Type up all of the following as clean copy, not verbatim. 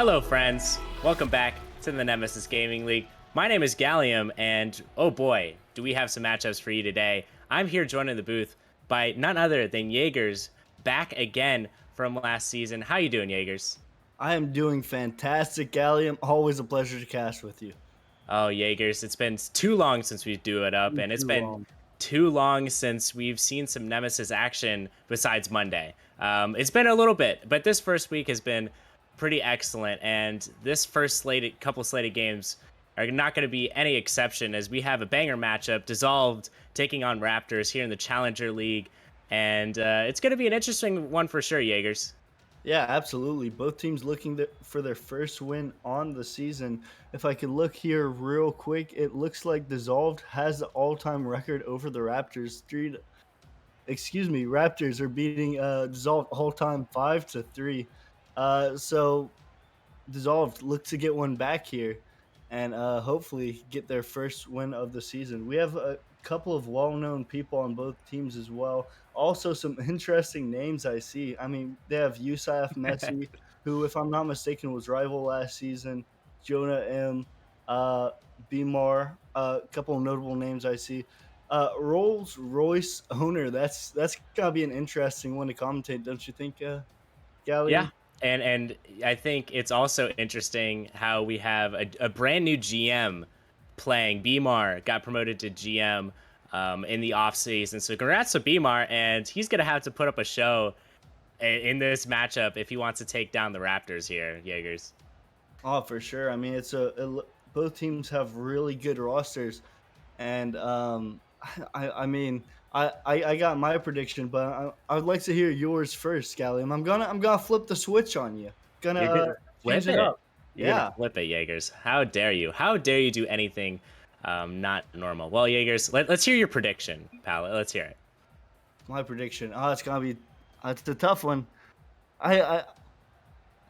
Hello, friends. Welcome back to the Nemesis Gaming League. My name is Gallium, and oh boy, do we have some matchups for you today. I'm here joining the booth by none other than Jaegers, back again from last season. How you doing, Jaegers? I am doing fantastic, Gallium. Always a pleasure to cast with you. Oh, Jaegers, it's been too long since we do it up, Too and it's been long. too long since we've seen some Nemesis action besides Monday. It's been a little bit, but this first week has been pretty excellent, and this first couple slated games are not going to be any exception as we have a banger matchup, Dissolved taking on Raptors here in the Challenger League, and it's going to be an interesting one for sure, Jaegers. Yeah, absolutely. Both teams looking for their first win on the season. If I could look here real quick, it looks like Dissolved has the all-time record over the Raptors. Raptors are beating Dissolved all-time 5-3. So Dissolved look to get one back here and hopefully get their first win of the season. We have a couple of well-known people on both teams as well. Also, some interesting names I see. I mean, they have Yusuf Messi, who, if I'm not mistaken, was rival last season. Jonah M, uh, Bmar, a couple of notable names I see. Rolls Royce owner. That's gotta be an interesting one to commentate, don't you think, Yeah. Gallium? And I think it's also interesting how we have a brand new GM playing. Bmar got promoted to GM in the offseason. So congrats to Bmar, and he's going to have to put up a show in this matchup if he wants to take down the Raptors here, Jaegers. Oh, for sure. I mean, both teams have really good rosters, and I mean, I got my prediction, but I'd like to hear yours first, Gallium. I'm gonna flip the switch on you. Gonna You're going to change flip it it. up. You're going to Yeah, flip it, Jaegers. How dare you? How dare you do anything not normal? Well, Jaegers, let's hear your prediction, pal. Let's hear it. my prediction. Oh, it's gonna be it's a tough one. I I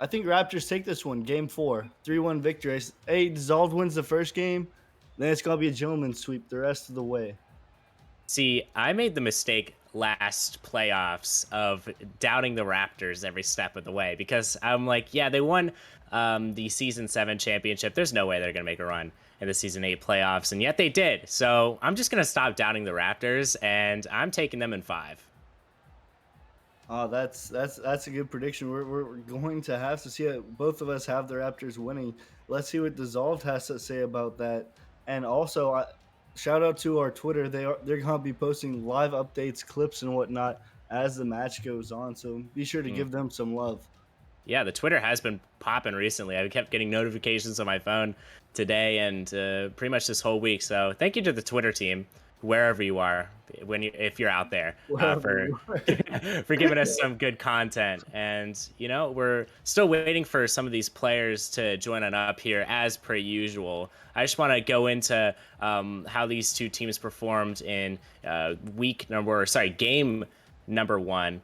I think Raptors take this one, Game 4, 3-1 victory. Hey, Dissolved wins the first game, then it's gonna be a gentleman's sweep the rest of the way. See, I made the mistake last playoffs of doubting the Raptors every step of the way because I'm like, yeah, they won the season 7 championship. There's no way they're going to make a run in the season 8 playoffs. And yet they did. So I'm just going to stop doubting the Raptors and I'm taking them in 5. Oh, that's a good prediction. We're going to have to see it. Both of us have the Raptors winning. Let's see what Dissolved has to say about that. And also, shout out to our Twitter. They're going to be posting live updates, clips, and whatnot as the match goes on. So be sure to give them some love. Yeah, the Twitter has been popping recently. I kept getting notifications on my phone today and pretty much this whole week. So thank you to the Twitter team, wherever you are, if you're out there, Wherever for you are. for giving us some good content. And we're still waiting for some of these players to join on up here as per usual. I just want to go into how these two teams performed in game number 1.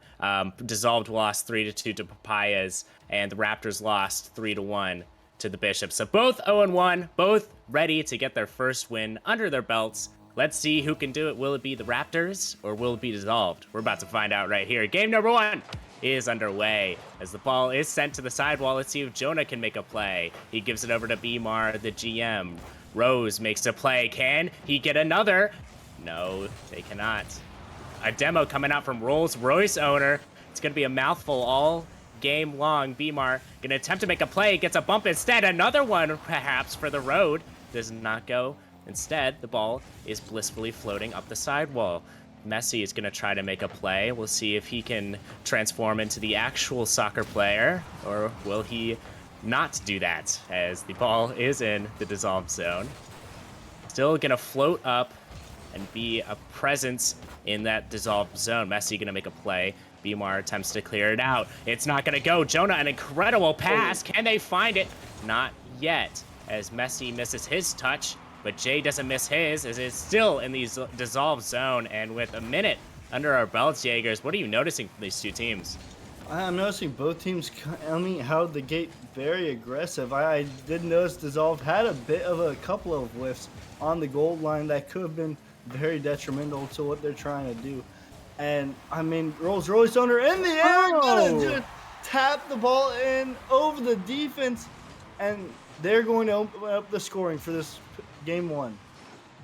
Dissolved lost 3-2 to Papayas, and the Raptors lost 3-1 to the Bishops. So both 0-1, both ready to get their first win under their belts. Let's see who can do it. Will it be the Raptors or will it be Dissolved? We're about to find out right here. Game number 1 is underway as the ball is sent to the sidewall. Let's see if Jonah can make a play. He gives it over to Bmar, the GM. Rose makes a play. Can he get another? No, they cannot. A demo coming out from Rolls Royce owner. It's going to be a mouthful all game long. Bmar going to attempt to make a play. Gets a bump instead. Another one perhaps for the road. Does not go. Instead, the ball is blissfully floating up the sidewall. Messi is going to try to make a play. We'll see if he can transform into the actual soccer player, or will he not do that as the ball is in the dissolved zone. Still going to float up and be a presence in that dissolved zone. Messi going to make a play. Bmar attempts to clear it out. It's not going to go. Jonah, an incredible pass. Can they find it? Not yet, as Messi misses his touch, but Jay doesn't miss his, as it's still in the dissolved zone. And with a minute under our belts, Jaegers, what are you noticing from these two teams? I'm noticing both teams coming out the gate very aggressive. I did notice Dissolved had a bit of a couple of whiffs on the goal line that could have been very detrimental to what they're trying to do. And I mean, Rolls Royce owner in the air, gonna just tap the ball in over the defense. and they're going to open up the scoring for this game one.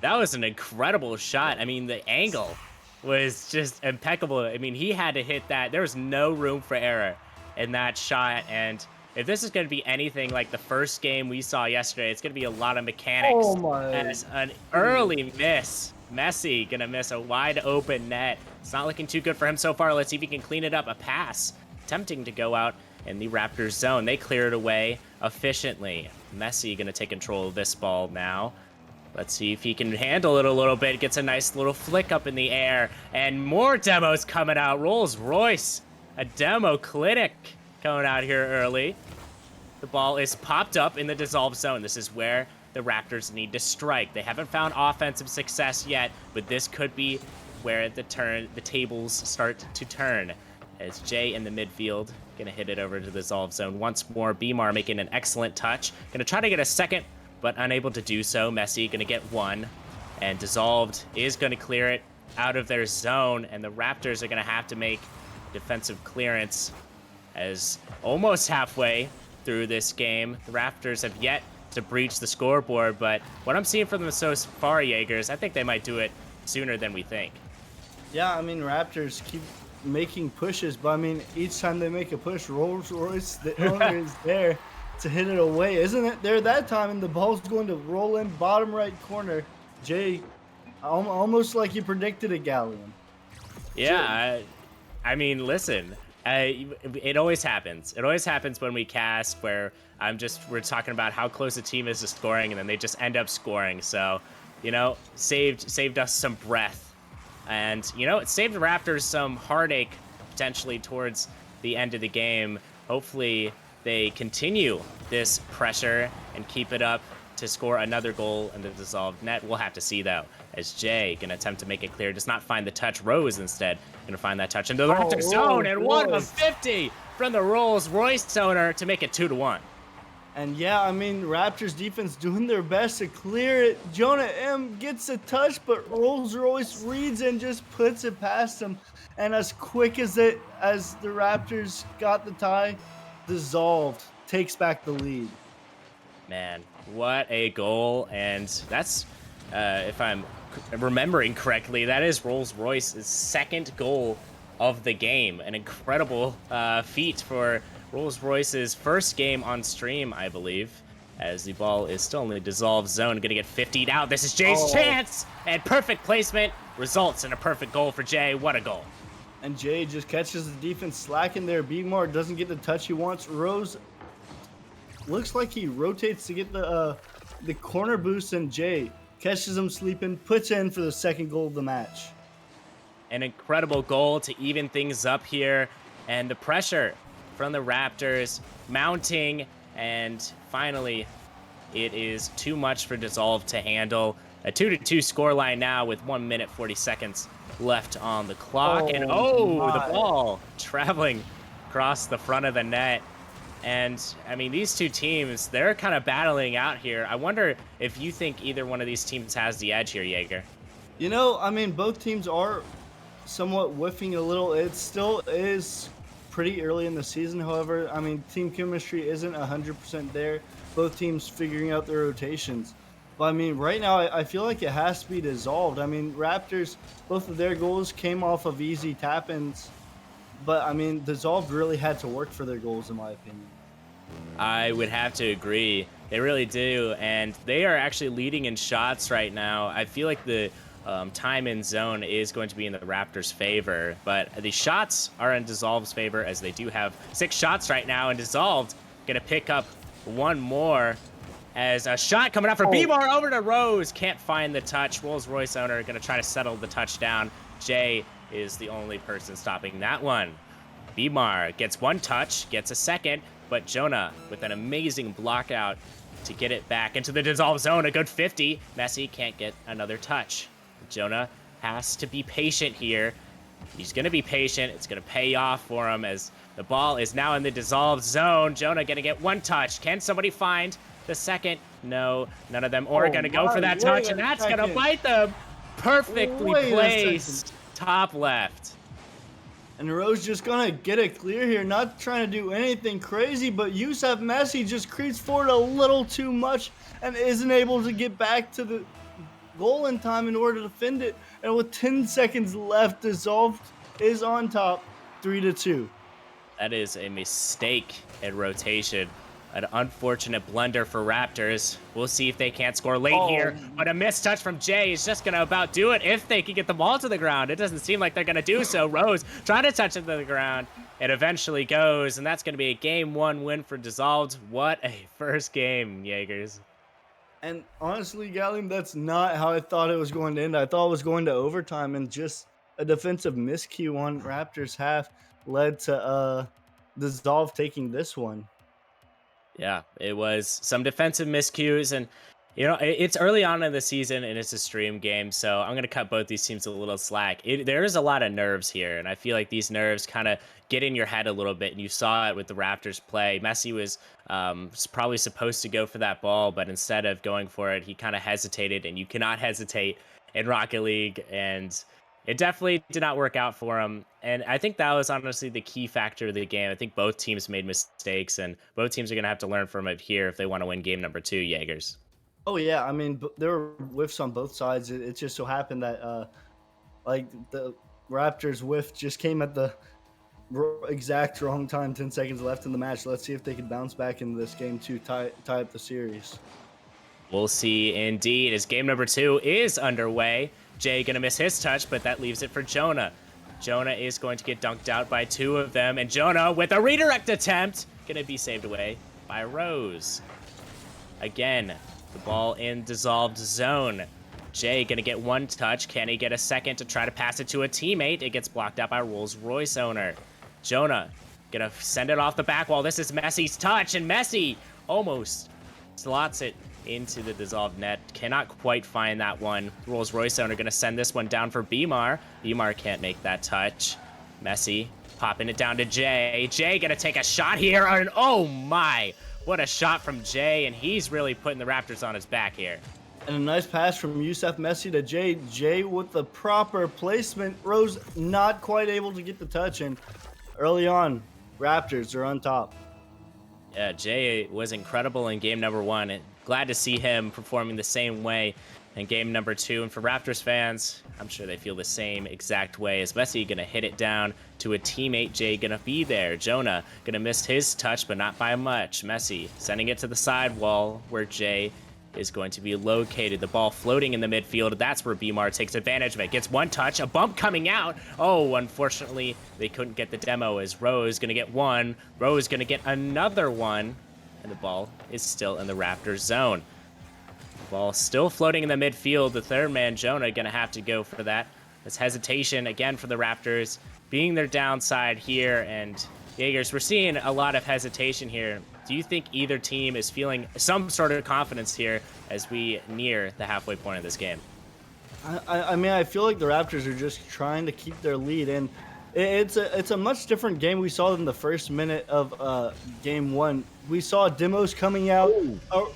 That was an incredible shot. I mean, the angle was just impeccable. I mean, he had to hit that. There was no room for error in that shot. And if this is going to be anything like the first game we saw yesterday, it's going to be a lot of mechanics. Oh my As an goodness. early miss, Messi going to miss a wide open net. It's not looking too good for him so far. Let's see if he can clean it up. A pass attempting to go out in the Raptors zone. They clear it away efficiently. Messi going to take control of this ball now. Let's see if he can handle it a little bit. Gets a nice little flick up in the air. And more demos coming out. Rolls Royce, a demo clinic coming out here early. The ball is popped up in the dissolve zone. This is where the Raptors need to strike. They haven't found offensive success yet, but this could be where the tables start to turn. As Jay in the midfield, gonna hit it over to the dissolve zone once more. Beamar making an excellent touch. Gonna try to get a second, but unable to do so. Messi gonna get one, and Dissolved is gonna clear it out of their zone, and the Raptors are gonna have to make defensive clearance as almost halfway through this game. The Raptors have yet to breach the scoreboard, but what I'm seeing from them so far, Jaegers, I think they might do it sooner than we think. Yeah, I mean, Raptors keep making pushes, but I mean, each time they make a push, Rolls Royce, the owner, is there to hit it away. Isn't it there that time? And the ball's going to roll in bottom right corner. Jay, almost like you predicted a Galleon. Yeah, I mean, listen, it always happens. It always happens when we cast where we're talking about how close a team is to scoring, and then they just end up scoring. So, you know, saved us some breath. And, you know, it saved the Raptors some heartache potentially towards the end of the game. Hopefully they continue this pressure and keep it up to score another goal in the dissolved net. We'll have to see, though, as Jay gonna attempt to make it clear. Does not find the touch. Rose instead gonna find that touch into the Raptors zone, and 1 of 50 from the Rolls Royce owner to make it 2-1. And yeah, I mean, Raptors defense doing their best to clear it. Jonah M gets a touch, but Rolls Royce reads and just puts it past him. And as quick as the Raptors got the tie, Dissolved takes back the lead. Man, what a goal. And that's, if I'm remembering correctly, that is Rolls Royce's second goal of the game. An incredible feat for Rolls Royce's first game on stream, I believe, as the ball is still in the dissolved zone. Gonna get 50'd out. This is Jay's chance, and perfect placement results in a perfect goal for Jay. What a goal. And Jay just catches the defense slacking there. Beamar doesn't get the touch he wants. Rose looks like he rotates to get the corner boost, and Jay catches him sleeping, puts in for the second goal of the match. An incredible goal to even things up here, and the pressure from the Raptors mounting, and finally it is too much for Dissolve to handle. A 2-2 scoreline now with 1 minute 40 seconds left on the clock. And the ball traveling across the front of the net. And I mean, these two teams, they're kind of battling out here. I wonder if you think either one of these teams has the edge here, Jaeger. You know, I mean, both teams are somewhat whiffing a little. It still is pretty early in the season. However, I mean, team chemistry isn't 100% there. Both teams figuring out their rotations. But I mean, right now, I feel like it has to be Dissolved. I mean, Raptors, both of their goals came off of easy tap-ins. But I mean, Dissolved really had to work for their goals, in my opinion. I would have to agree. They really do. And they are actually leading in shots right now. I feel like the time in zone is going to be in the Raptors' favor, but the shots are in Dissolved's favor, as they do have 6 shots right now, and Dissolved gonna pick up one more as a shot coming out for Beamar over to Rose. Can't find the touch. Rolls Royce owner gonna try to settle the touchdown. Jay is the only person stopping that one. Beamar gets one touch, gets a second, but Jonah with an amazing block out to get it back into the dissolve zone. A good 50. Messi can't get another touch. Jonah has to be patient here. He's going to be patient. It's going to pay off for him as the ball is now in the dissolved zone. Jonah going to get one touch. Can somebody find the second? No, none of them are going to go for that touch, and that's going to bite them. Perfectly placed top left. And Rose just gonna get it clear here, not trying to do anything crazy, but Yusuf Messi just creeps forward a little too much and isn't able to get back to the goal in time in order to defend it. And with 10 seconds left, Dissolved is on top 3-2. That is a mistake in rotation. An unfortunate blunder for Raptors. We'll see if they can't score late here. Oh, But a missed touch from Jay is just going to about do it if they can get the ball to the ground. It doesn't seem like they're going to do so. Rose trying to touch it to the ground. It eventually goes, and that's going to be a game 1 win for Dissolved. What a first game, Jaegers. and honestly, Gallium, that's not how I thought it was going to end. I thought it was going to overtime, and just a defensive miscue on Raptors half led to Dissolve taking this one. Yeah, it was some defensive miscues, and it's early on in the season and it's a stream game, so I'm gonna cut both these teams a little slack. There is a lot of nerves here, and I feel like these nerves kind of get in your head a little bit, and you saw it with the Raptors play. Messi was probably supposed to go for that ball, but instead of going for it, he kind of hesitated, and you cannot hesitate in Rocket League, and it definitely did not work out for him. And I think that was honestly the key factor of the game. I think both teams made mistakes, and both teams are going to have to learn from it here if they want to win game number 2, Jaegers. Oh yeah, I mean there were whiffs on both sides. It just so happened that like the Raptors whiff just came at the exact wrong time. 10 seconds left in the match. Let's see if they can bounce back into this game to tie up the series. We'll see indeed as game number 2 is underway. Jay going to miss his touch, but that leaves it for Jonah. Jonah is going to get dunked out by 2 of them, and Jonah with a redirect attempt going to be saved away by Rose. Again, the ball in dissolved zone. Jay going to get 1 touch. Can he get a second to try to pass it to a teammate? It gets blocked out by Rolls-Royce owner. Jonah going to send it off the back wall. This is Messi's touch, and Messi almost slots it into the dissolved net. Cannot quite find that one. Rolls-Royce owner going to send this one down for Bmar. Bmar can't make that touch. Messi popping it down to Jay. Jay going to take a shot here, and oh my! What a shot from Jay, and he's really putting the Raptors on his back here. And a nice pass from Yusuf Messi to Jay. Jay with the proper placement. Rose not quite able to get the touch, and early on, Raptors are on top. Yeah, Jay was incredible in game number 1. And glad to see him performing the same way in game number 2. And for Raptors fans, I'm sure they feel the same exact way. As Messi going to hit it down to a teammate. Jay going to be there. Jonah going to miss his touch, but not by much. Messi sending it to the side wall where Jay is going to be located. The ball floating in the midfield. That's where Bmar takes advantage of it. Gets 1 touch, a bump coming out. Oh, unfortunately, they couldn't get the demo as Rose going to get 1. Rose going to get another 1. And the ball is still in the Raptors zone. The ball still floating in the midfield. The third man, Jonah, going to have to go for that. This hesitation again for the Raptors, being their downside here. And Jaegers, we're seeing a lot of hesitation here. Do you think either team is feeling some sort of confidence here as we near the halfway point of this game? I mean, I feel like the Raptors are just trying to keep their lead, and it's a much different game we saw in the first minute of game 1. We saw demos coming out.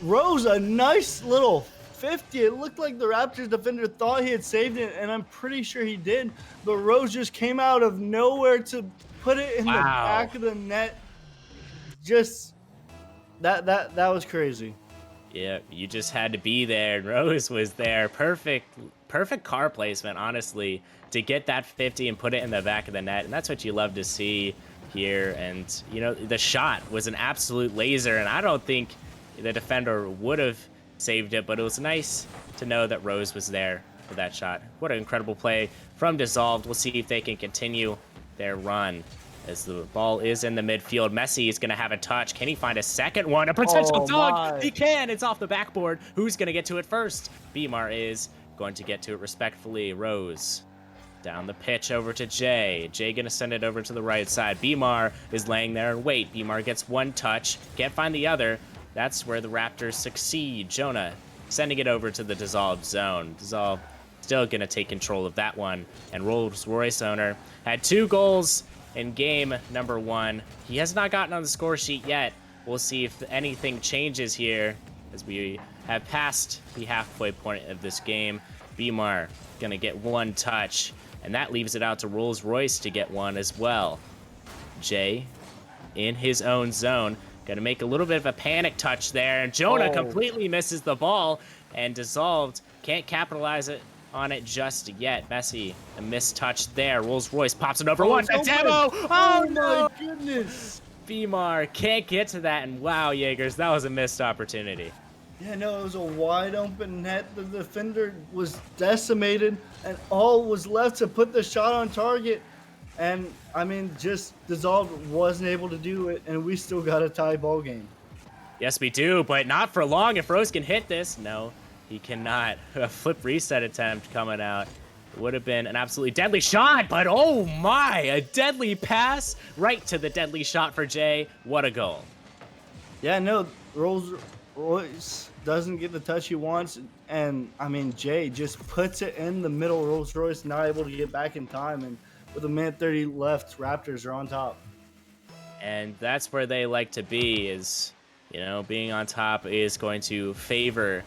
Rose, a nice little 50. It looked like the Raptors defender thought he had saved it, and I'm pretty sure he did. But Rose just came out of nowhere to put it in the back of the net. Just that was crazy. Yeah, you just had to be there. Rose was there. Perfect car placement, honestly, to get that 50 and put it in the back of the net. And that's what you love to see here. And, the shot was an absolute laser. And I don't think the defender would have saved it, but it was nice to know that Rose was there for that shot. What an incredible play from Dissolved. We'll see if they can continue their run. As the ball is in the midfield, Messi is going to have a touch. Can he find a second one? A potential dunk! He can! It's off the backboard. Who's going to get to it first? Bmar is going to get to it respectfully. Rose down the pitch over to Jay. Jay going to send it over to the right side. Bmar is laying there and wait. Bmar gets 1 touch. Can't find the other. That's where the Raptors succeed. Jonah sending it over to the dissolved zone. Dissolve still going to take control of that one. And Rolls-Royce owner had 2 goals in game number 1. He has not gotten on the score sheet yet. We'll see if anything changes here as we have passed the halfway point of this game. Bmar gonna get one touch, and that leaves it out to Rolls Royce to get one as well. Jay in his own zone, gonna make a little bit of a panic touch there, and Jonah completely misses the ball, and Dissolved can't capitalize on it just yet. Messi, a missed touch there. Rolls Royce pops it over one. no Demo! way. Oh my no! goodness. Bmar can't get to that, and wow, Jaegers, that was a missed opportunity. Yeah, no, it was a wide open net. The defender was decimated, and all was left to put the shot on target. And I mean, just Dissolved wasn't able to do it, and we still got a tie ball game. Yes, we do, but not for long. If Rose can hit this, no, he cannot. A flip reset attempt coming out. It would have been an absolutely deadly shot, but oh my, a deadly pass right to the deadly shot for Jay. What a goal. Yeah, no, Rolls Royce doesn't get the touch he wants, and I mean, Jay just puts it in the middle. Rolls Royce not able to get back in time, and with a minute 30 left, Raptors are on top. And that's where they like to be, is, you know, being on top is going to favor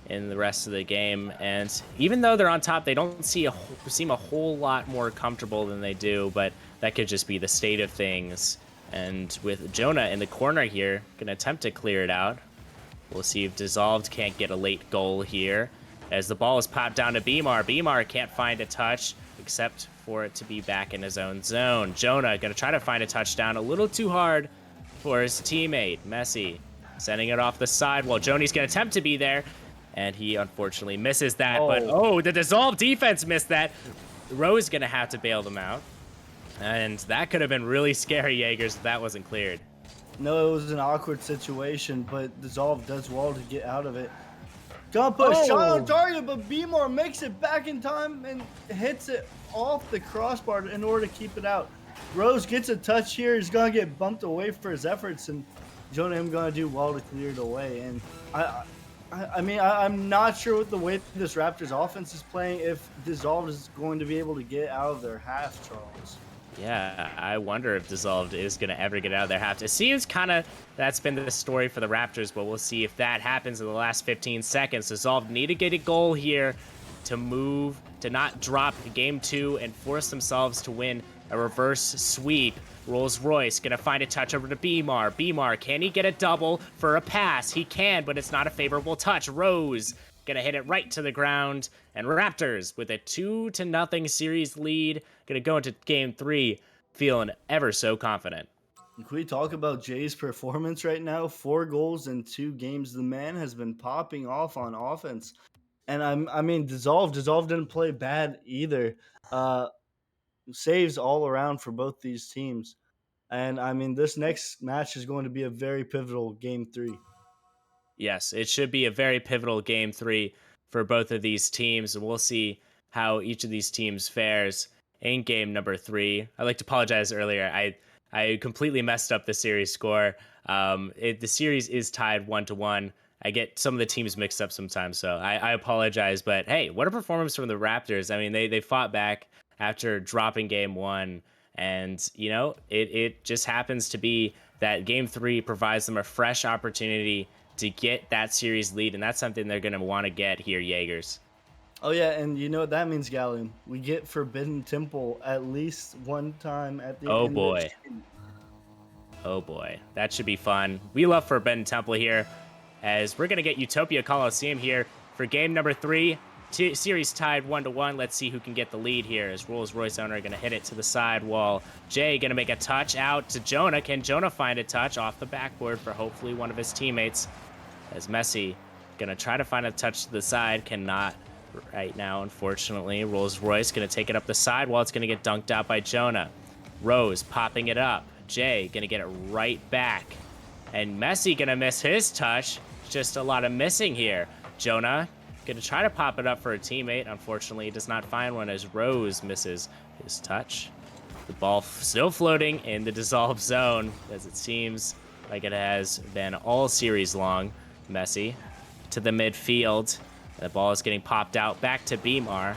in the rest of the game. And even though they're on top, they don't seem a whole lot more comfortable than they do, but that could just be the state of things. And with Jonah in the corner here, gonna attempt to clear it out. We'll see if Dissolved can't get a late goal here. As the ball is popped down to Bmar. Bmar can't find a touch, except for it to be back in his own zone. Jonah gonna try to find a touchdown, a little too hard for his teammate, Messi. Sending it off the side while Joni's gonna attempt to be there, and he unfortunately misses that. But the Dissolved defense missed that. Rose gonna have to bail them out. And that could have been really scary, Jaegers, if that wasn't cleared. No, it was an awkward situation, but Dissolve does well to get out of it. Gonna put a shot on target, but Bmar makes it back in time and hits it off the crossbar in order to keep it out. Rose gets a touch here. He's gonna get bumped away for his efforts, and Jonah him gonna do well to clear it away. And I'm not sure with the way this Raptors offense is playing if Dissolved is going to be able to get out of their half, Charles. Yeah, I wonder if Dissolved is going to ever get out of their half. It seems kind of that's been the story for the Raptors, but we'll see if that happens in the last 15 seconds. Dissolved need to get a goal here to move, to not drop game 2 and force themselves to win a reverse sweep. Rolls Royce gonna find a touch over to Bmar. Bmar, can he get a double for a pass? He can, but it's not a favorable touch. Rose gonna hit it right to the ground. And Raptors with a 2-0 series lead, gonna go into game 3 feeling ever so confident. Can we talk about Jay's performance right now? 4 goals in 2 games. The man has been popping off on offense. And I mean, Dissolved didn't play bad either. Saves all around for both these teams. And I mean, this next match is going to be a very pivotal game 3. Yes, it should be a very pivotal game 3 for both of these teams. And we'll see how each of these teams fares in game number 3. I'd like to apologize earlier. I completely messed up the series score. The series is tied 1-1. I get some of the teams mixed up sometimes, so I apologize. But hey, what a performance from the Raptors. I mean, they fought back after dropping game 1. And, you know, it just happens to be that game 3 provides them a fresh opportunity to get that series lead. And that's something they're going to want to get here, Jaegers. Oh, yeah. And you know what that means, Gallium? We get Forbidden Temple at least one time at the end. Boy. Oh, boy. That should be fun. We love Forbidden Temple here, as we're going to get Utopia Coliseum here for game number 3. Series tied 1-1. Let's see who can get the lead here, as Rolls Royce owner going to hit it to the side wall. Jay going to make a touch out to Jonah. Can Jonah find a touch off the backboard for hopefully one of his teammates? As Messi going to try to find a touch to the side. Cannot right now, unfortunately. Rolls Royce going to take it up the side wall. It's going to get dunked out by Jonah. Rose popping it up. Jay going to get it right back. And Messi going to miss his touch. Just a lot of missing here. Jonah going to try to pop it up for a teammate. Unfortunately, does not find one, as Rose misses his touch. The ball still floating in the dissolved zone, as it seems like it has been all series long. Messi to the midfield. The ball is getting popped out back to Bmar.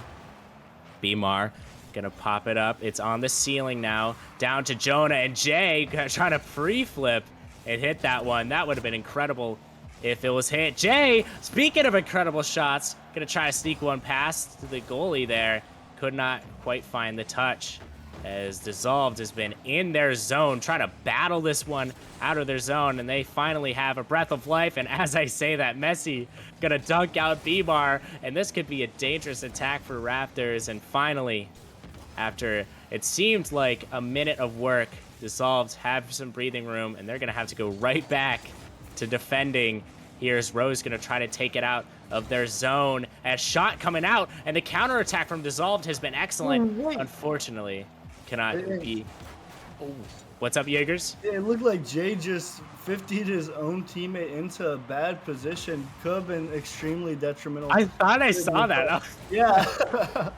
Bmar gonna pop it up. It's on the ceiling now. Down to Jonah, and Jay trying to free flip and hit that one. That would have been incredible if it was hit. Jay, speaking of incredible shots, gonna try to sneak one past to the goalie there. Could not quite find the touch, as Dissolved has been in their zone, trying to battle this one out of their zone, and they finally have a breath of life. And as I say that, Messi gonna dunk out Bmar, and this could be a dangerous attack for Raptors. And finally, after it seemed like a minute of work, Dissolved have some breathing room, and they're gonna have to go right back to defending. Here's Rose gonna try to take it out of their zone. A shot coming out, and the counterattack from Dissolved has been excellent. Unfortunately, cannot be. Oh, what's up, Jaegers? It looked like Jay just 50'd his own teammate into a bad position. Could have been extremely detrimental. I thought I saw that. Yeah.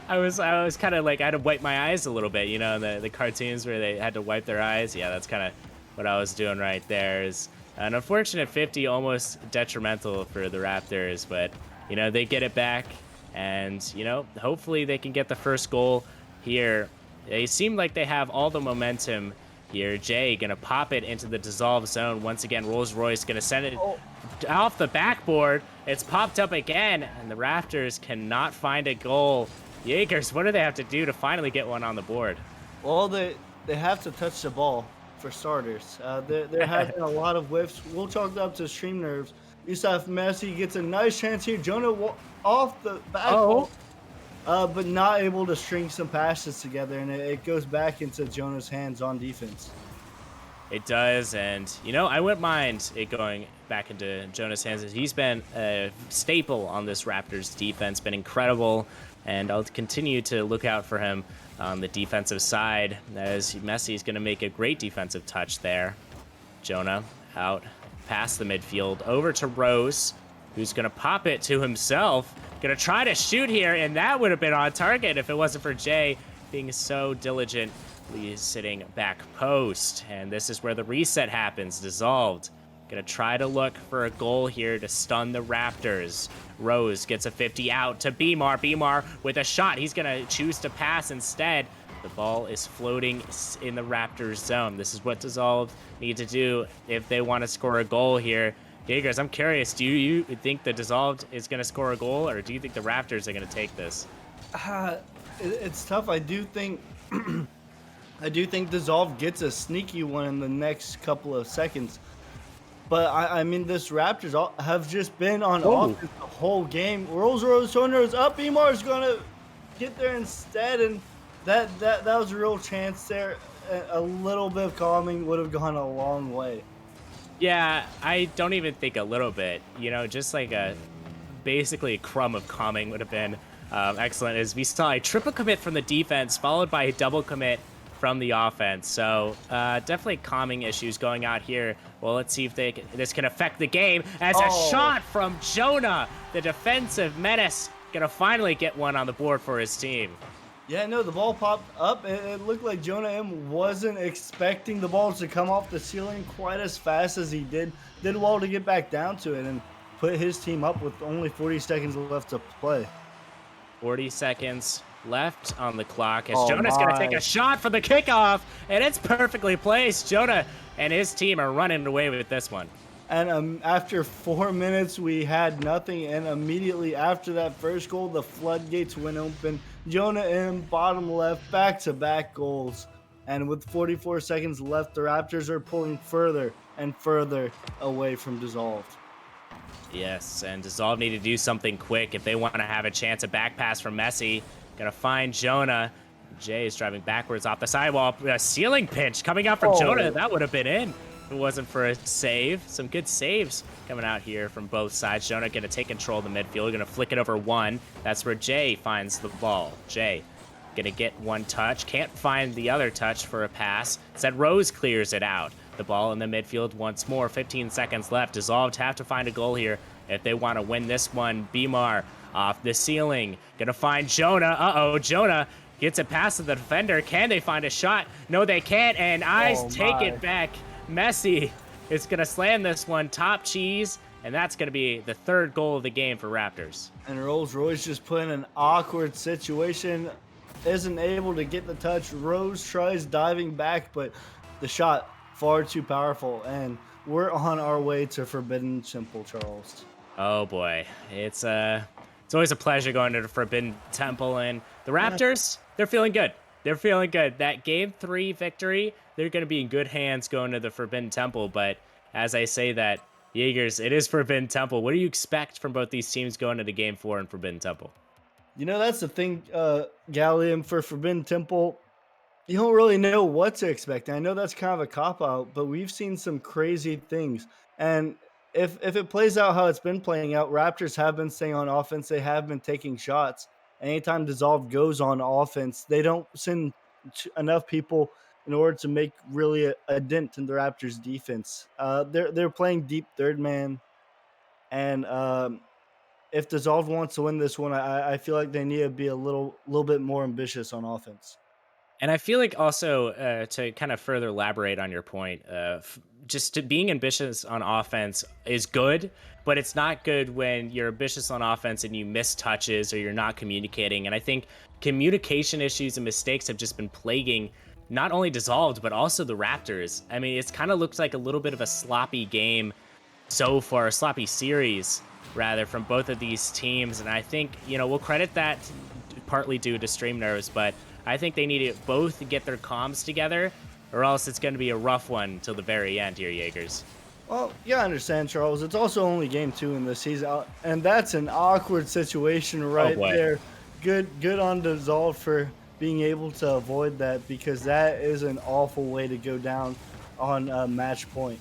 I was kind of like, I had to wipe my eyes a little bit, you know, the cartoons where they had to wipe their eyes. Yeah, that's kind of what I was doing right there. Is an unfortunate 50, almost detrimental for the Raptors, but, you know, they get it back, and, you know, hopefully they can get the first goal here. They seem like they have all the momentum here. Jay gonna pop it into the Dissolve zone. Once again, Rolls Royce gonna send it off the backboard. It's popped up again, and the Raptors cannot find a goal. Jaegers, what do they have to do to finally get one on the board? Well, they have to touch the ball, for starters. There have been a lot of whiffs. We'll chalk it up to stream nerves. Yusuf Messi gets a nice chance here. Jonah off the back, but not able to string some passes together, and it goes back into Jonah's hands on defense. It does, and, you know, I wouldn't mind it going back into Jonah's hands. He's been a staple on this Raptors defense, been incredible, and I'll continue to look out for him on the defensive side, as Messi is going to make a great defensive touch there. Jonah out past the midfield over to Rose, who's going to pop it to himself. Going to try to shoot here, and that would have been on target if it wasn't for Jay being so diligently sitting back post. And this is where the reset happens. Dissolved. Going to try to look for a goal here to stun the Raptors. Rose gets a 50 out to Bmar. Bmar with a shot. He's going to choose to pass instead. The ball is floating in the Raptors zone. This is what Dissolved need to do if they want to score a goal here. Jaegers, I'm curious, do you think the Dissolved is going to score a goal, or do you think the Raptors are going to take this? It's tough. I do think Dissolved gets a sneaky one in the next couple of seconds. But I mean, this Raptors have just been on offense the whole game. Rolls Royce up. Emar's gonna get there instead, and that was a real chance there. A little bit of calming would have gone a long way. Yeah, I don't even think a little bit. You know, just like basically a crumb of calming would have been excellent. As we saw a triple commit from the defense, followed by a double commit from the offense. So definitely calming issues going out here. Well, let's see if this can affect the game. As a shot from Jonah, the defensive menace, gonna finally get one on the board for his team. Yeah, no, the ball popped up. It looked like Jonah M wasn't expecting the ball to come off the ceiling quite as fast as he did. Did well to get back down to it and put his team up with only 40 seconds left to play. 40 seconds left on the clock as Jonah's going to take a shot for the kickoff, and it's perfectly placed. Jonah and his team are running away with this one. And after 4 minutes, we had nothing, and immediately after that first goal, the floodgates went open. Jonah M, bottom left, back-to-back goals. And with 44 seconds left, the Raptors are pulling further and further away from Dissolved. Yes, and Dissolve need to do something quick if they want to have a chance. A back pass from Messi. Gonna find Jonah. Jay is driving backwards off the sidewall. A ceiling pinch coming out from Jonah. That would have been in if it wasn't for a save. Some good saves coming out here from both sides. Jonah gonna take control of the midfield. Gonna flick it over one. That's where Jay finds the ball. Jay gonna get one touch. Can't find the other touch for a pass. Instead, Rose clears it out. The ball in the midfield once more. 15 seconds left. Dissolved have to find a goal here if they want to win this one. Bmar off the ceiling. Gonna find Jonah. Uh-oh, Jonah gets it past the defender. Can they find a shot? No, they can't, and Eyes take it back. Messi is gonna slam this one. Top cheese, and that's gonna be the third goal of the game for Raptors. And Rolls Royce just put in an awkward situation. Isn't able to get the touch. Rose tries diving back, but the shot far too powerful, and we're on our way to Forbidden Temple, Charles. Oh boy, it's always a pleasure going to the Forbidden Temple, and the Raptors, they're feeling good. They're feeling good. That game 3 victory, they're going to be in good hands going to the Forbidden Temple. But as I say that, Jaegers, it is Forbidden Temple. What do you expect from both these teams going into game 4 in Forbidden Temple? You know, that's the thing, Gallium, for Forbidden Temple. You don't really know what to expect. I know that's kind of a cop out, but we've seen some crazy things. And if it plays out how it's been playing out, Raptors have been staying on offense. They have been taking shots. Anytime Dissolve goes on offense, they don't send enough people in order to make really a dent in the Raptors defense. They're playing deep third man, and if Dissolve wants to win this one, I feel like they need to be a little bit more ambitious on offense. And I feel like also to kind of further elaborate on your point, being ambitious on offense is good, but it's not good when you're ambitious on offense and you miss touches or you're not communicating. And I think communication issues and mistakes have just been plaguing not only Dissolved, but also the Raptors. I mean, it's kind of looks like a little bit of a sloppy game so far, a sloppy series rather from both of these teams. And I think, we'll credit that partly due to stream nerves, but I think they need to both get their comms together, or else it's going to be a rough one till the very end here, Jaegers. Well, yeah, I understand, Charles. It's also only game 2 in the season, and that's an awkward situation Oh right boy. there. Good on Dissolve for being able to avoid that, because that is an awful way to go down on match point.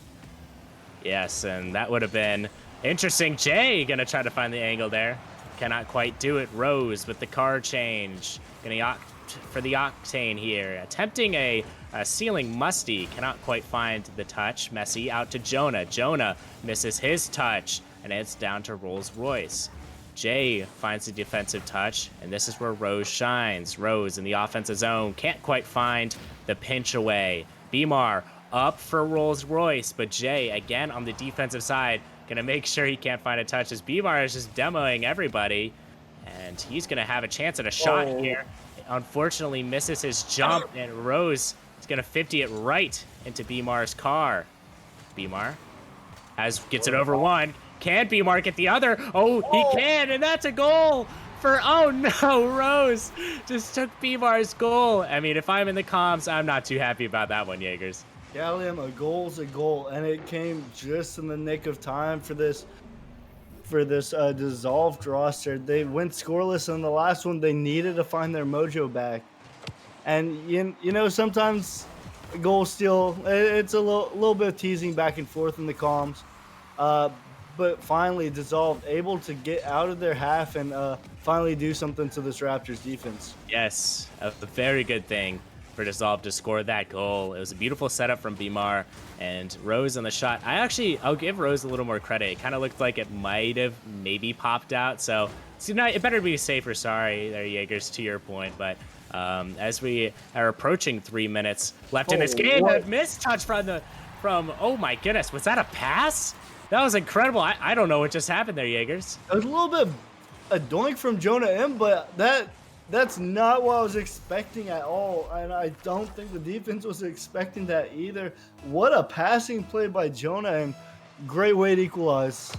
Yes, and that would have been interesting. Jay gonna try to find the angle there. Cannot quite do it. Rose with the card change. Gonna opt for the Octane here. Attempting a ceiling musty. Cannot quite find the touch. Messi out to Jonah. Jonah misses his touch, and it's down to Rolls Royce. Jay finds the defensive touch, and this is where Rose shines. Rose in the offensive zone. Can't quite find the pinch away. Beamar up for Rolls Royce, but Jay again on the defensive side, gonna make sure he can't find a touch as Beamar is just demoing everybody, and he's gonna have a chance at a shot here. Unfortunately, misses his jump, and Rose is gonna 50 it right into Beamar's car. Beamar gets it over one. Can Beamar get the other? Oh, he can, and that's a goal for, oh no, Rose just took Beamar's goal. I mean, if I'm in the comms, I'm not too happy about that one, Jaegers. Gallium, a goal's a goal, and it came just in the nick of time for this dissolved roster. They went scoreless in the last one. They needed to find their mojo back, and sometimes goal steal, it's a little bit of teasing back and forth in the comms, but finally Dissolved able to get out of their half and finally do something to this Raptors defense. Yes, a very good thing for Dissolve to score that goal. It was a beautiful setup from Beamar, and Rose on the shot. I'll give Rose a little more credit. It kind of looked like it might have maybe popped out, so it better be safe or sorry there, Jaegers, to your point. But as we are approaching 3 minutes left in this game, a missed touch from oh my goodness, was that a pass? That was incredible. I don't know what just happened there, Jaegers. It was a little bit a doink from Jonah M, but that's not what I was expecting at all, and I don't think the defense was expecting that either. What a passing play by Jonah, and great way to equalize.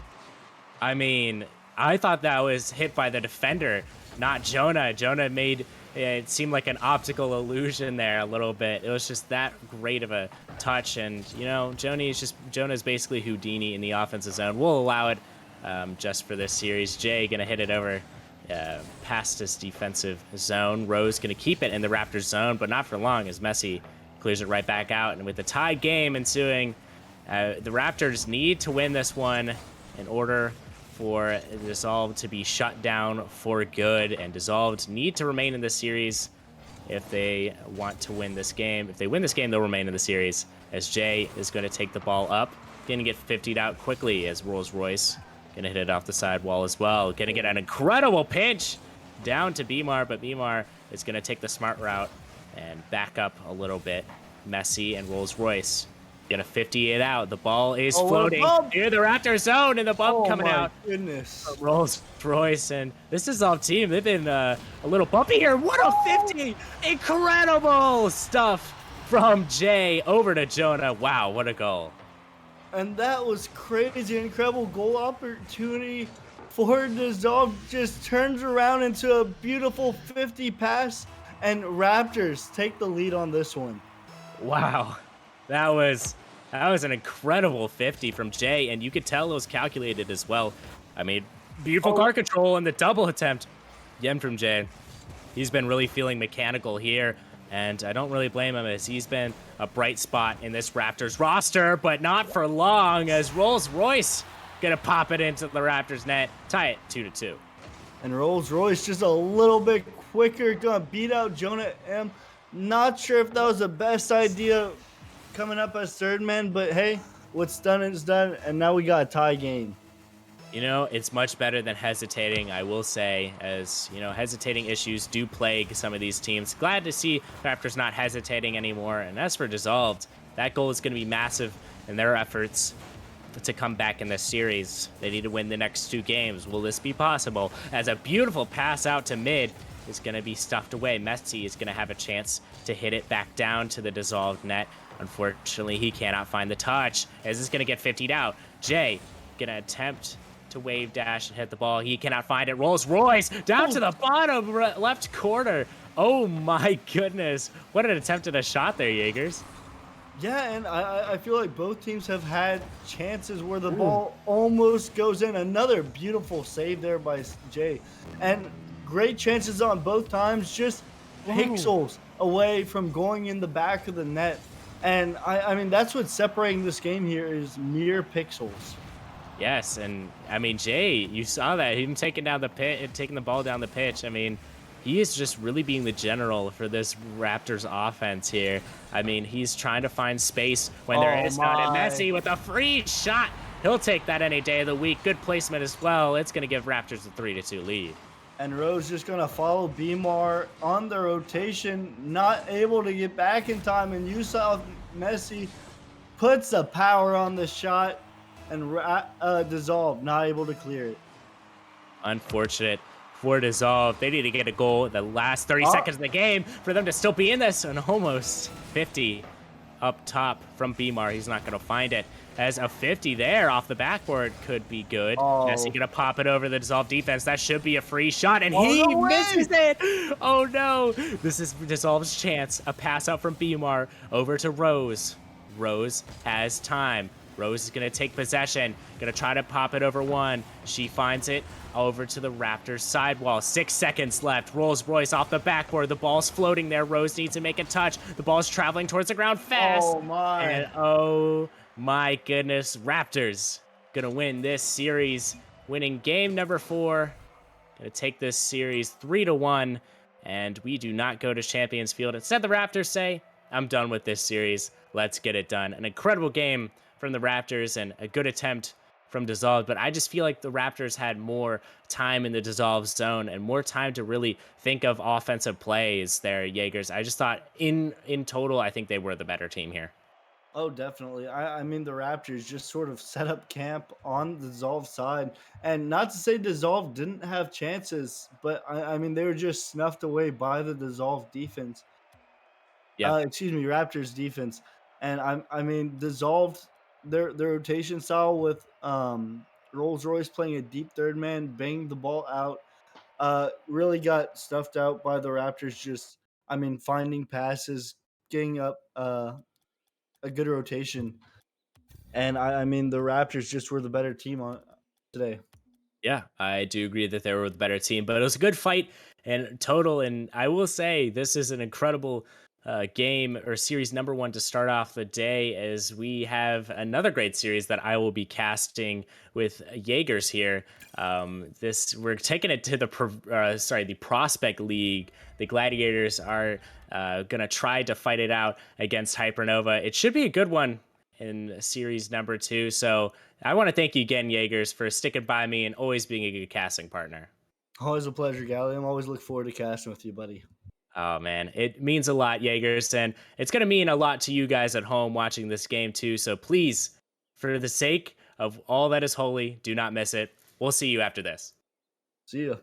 I mean, I thought that was hit by the defender, not Jonah. Jonah made it seem like an optical illusion there a little bit. It was just that great of a touch, and Jonah's basically Houdini in the offensive zone. We'll allow it just for this series. Jay gonna hit it over past his defensive zone. Rose going to keep it in the Raptors zone, but not for long as Messi clears it right back out. And with the tie game ensuing, the Raptors need to win this one in order for Dissolved to be shut down for good. And Dissolved need to remain in this series if they want to win this game. If they win this game, they'll remain in the series, as Jay is going to take the ball up. Going to get 50'd out quickly as Rolls Royce gonna hit it off the side wall as well. Gonna get an incredible pinch down to Beamar, but Beamar is gonna take the smart route and back up a little bit. Messi and Rolls Royce gonna 50 it out. The ball is floating near the Raptor zone, and the bump coming out. Goodness. Rolls Royce, and this is off team. They've been a little bumpy here. What a 50! Incredible stuff from Jay over to Jonah. Wow, what a goal. And that was crazy, incredible goal opportunity for Dissolve. Just turns around into a beautiful 50 pass, and Raptors take the lead on this one. Wow. That was that was an incredible 50 from Jay, and you could tell it was calculated as well. I mean, beautiful Oh, car control and the double attempt. Again from Jay. He's been really feeling mechanical here, and I don't really blame him as he's been a bright spot in this Raptors roster, but not for long as Rolls-Royce gonna pop it into the Raptors net, tie it 2-2. and Rolls Royce just a little bit quicker, gonna beat out Jonah M. Not sure if that was the best idea coming up as third man, but hey, what's done is done, and now we got a tie game. You know, it's much better than hesitating, I will say, as, you know, hesitating issues do plague some of these teams. Glad to see Raptors not hesitating anymore. And as for Dissolved, that goal is going to be massive in their efforts to come back in this series. They need to win the next 2 games. Will this be possible? As a beautiful pass out to mid is going to be stuffed away. Messi is going to have a chance to hit it back down to the Dissolved net. Unfortunately, he cannot find the touch, as it's going to get 50'd out. Jay going to attempt to wave dash and hit the ball. He cannot find it. Rolls Royce down to the bottom left corner. Oh my goodness. What an attempt at a shot there, Jaegers. Yeah, and I feel like both teams have had chances where the Ooh. ball almost goes in. Another beautiful save there by Jay. And great chances on both times, just Whoa. pixels away from going in the back of the net. And I mean, that's what's separating this game here is mere pixels. Yes, and I mean Jay, you saw that him taking down the pit, taking the ball down the pitch. I mean, he is just really being the general for this Raptors offense here. I mean, he's trying to find space when there Oh is none. And my. Messi with a free shot, he'll take that any day of the week. Good placement as well. It's going to give Raptors a 3-2 lead. And Rose just going to follow Bmar on the rotation, not able to get back in time. And you saw Messi puts the power on the shot and Dissolve not able to clear it. Unfortunate for Dissolve. They need to get a goal in the last 30 Oh, seconds of the game for them to still be in this. And almost 50 up top from Bmar. He's not going to find it. As a 50 there off the backboard could be good. Messi oh, going to pop it over the Dissolve defense. That should be a free shot, and oh, he no way! misses it. Oh no. This is Dissolve's chance. A pass out from Bmar over to Rose. Rose has time. Rose is going to take possession. Going to try to pop it over one. She finds it over to the Raptors sidewall. 6 seconds left. Rolls Royce off the backboard. The ball's floating there. Rose needs to make a touch. The ball's traveling towards the ground fast. Oh my. And oh my goodness, Raptors gonna win this series, winning game number 4. Gonna take this series 3-1, and we do not go to Champions Field. Instead, the Raptors say, "I'm done with this series. Let's get it done." An incredible game from the Raptors and a good attempt from Dissolve, but I just feel like the Raptors had more time in the Dissolve zone and more time to really think of offensive plays there, Jaegers. I just thought in total, I think they were the better team here. Oh, definitely. I mean, the Raptors just sort of set up camp on the Dissolve side. And not to say Dissolve didn't have chances, but I mean, they were just snuffed away by the Dissolve defense. Yeah. Excuse me, Raptors defense. And I mean, dissolved their rotation style with Rolls Royce playing a deep third man, banging the ball out. Really got stuffed out by the Raptors. Just I mean, finding passes, getting up a good rotation, and I mean, the Raptors just were the better team on today. Yeah, I do agree that they were the better team, but it was a good fight in total. And I will say this is an incredible game or series number 1 to start off the day, as we have another great series that I will be casting with Jaegers here. This we're taking it to the the Prospect League. The Gladiators are gonna try to fight it out against Hypernova. It should be a good one in series number 2. So I want to thank you again, Jaegers, for sticking by me and always being a good casting partner. Always a pleasure, Gally. I'm always look forward to casting with you, buddy. Oh man, it means a lot, Jaegers, and it's gonna mean a lot to you guys at home watching this game too. So please, for the sake of all that is holy, do not miss it. We'll see you after this. See ya.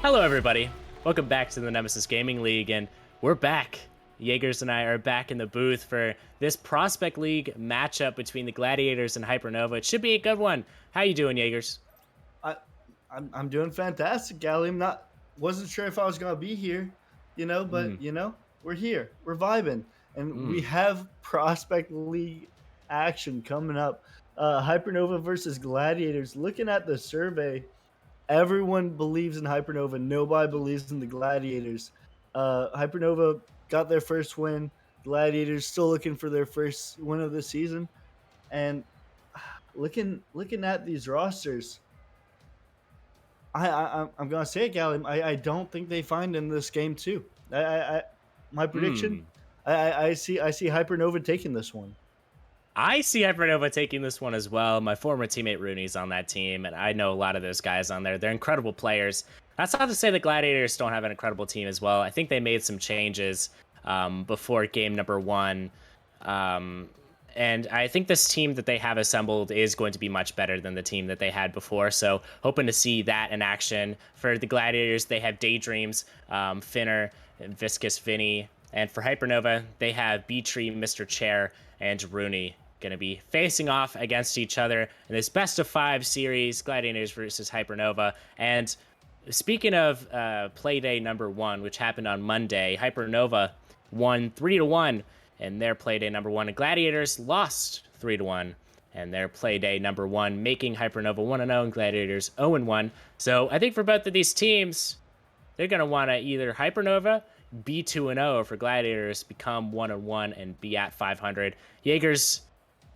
Hello, everybody. Welcome back to the Nemesis Gaming League, and we're back. Jaegers and I are back in the booth for this Prospect League matchup between the Gladiators and Hypernova. It should be a good one. How you doing, Jaegers? I I'm doing fantastic, Gally. I'm not wasn't sure if I was gonna be here, Hmm. but we're here. We're vibing. And we Hmm. have Prospect League action coming up. Hypernova versus Gladiators. Looking at the survey, everyone believes in Hypernova. Nobody believes in the Gladiators. Hypernova got their first win. Gladiators still looking for their first win of the season. And looking at these rosters, I'm gonna say it, Gally. I don't think they find in this game too. My prediction. Hmm. I see Hypernova taking this one. I see Hypernova taking this one as well. My former teammate Rooney's on that team, and I know a lot of those guys on there. They're incredible players. That's not to say the Gladiators don't have an incredible team as well. I think they made some changes before game number one. Um, and I think this team that they have assembled is going to be much better than the team that they had before. So, hoping to see that in action. For the Gladiators, they have Daydreams, Finner, and Viscous Vinny. And for Hypernova, they have B-Tree, Mr. Chair, and Rooney going to be facing off against each other in this best of 5 series, Gladiators versus Hypernova. And speaking of play day number 1, which happened on Monday, Hypernova won 3-1 in their play day number 1, and Gladiators lost 3-1 and their play day number 1, making Hypernova 1-0 and Gladiators 0-1. So I think for both of these teams, they're going to want to either Hypernova be 2-0 for Gladiators, become 1-1 and be at 500. Jaegers,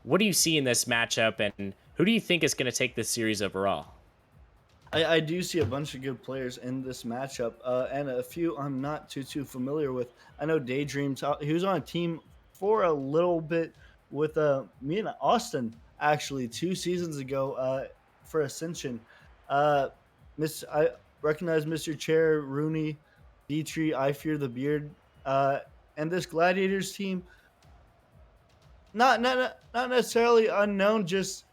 what do you see in this matchup, and who do you think is going to take this series overall? I do see a bunch of good players in this matchup, and a few I'm not too familiar with. I know Daydreams. He was on a team for a little bit with me and Austin actually 2 seasons ago for Ascension. Uh, I recognize Mr. Chair, Rooney, Dietrich, I Fear the Beard, and this Gladiators team. Not necessarily unknown, just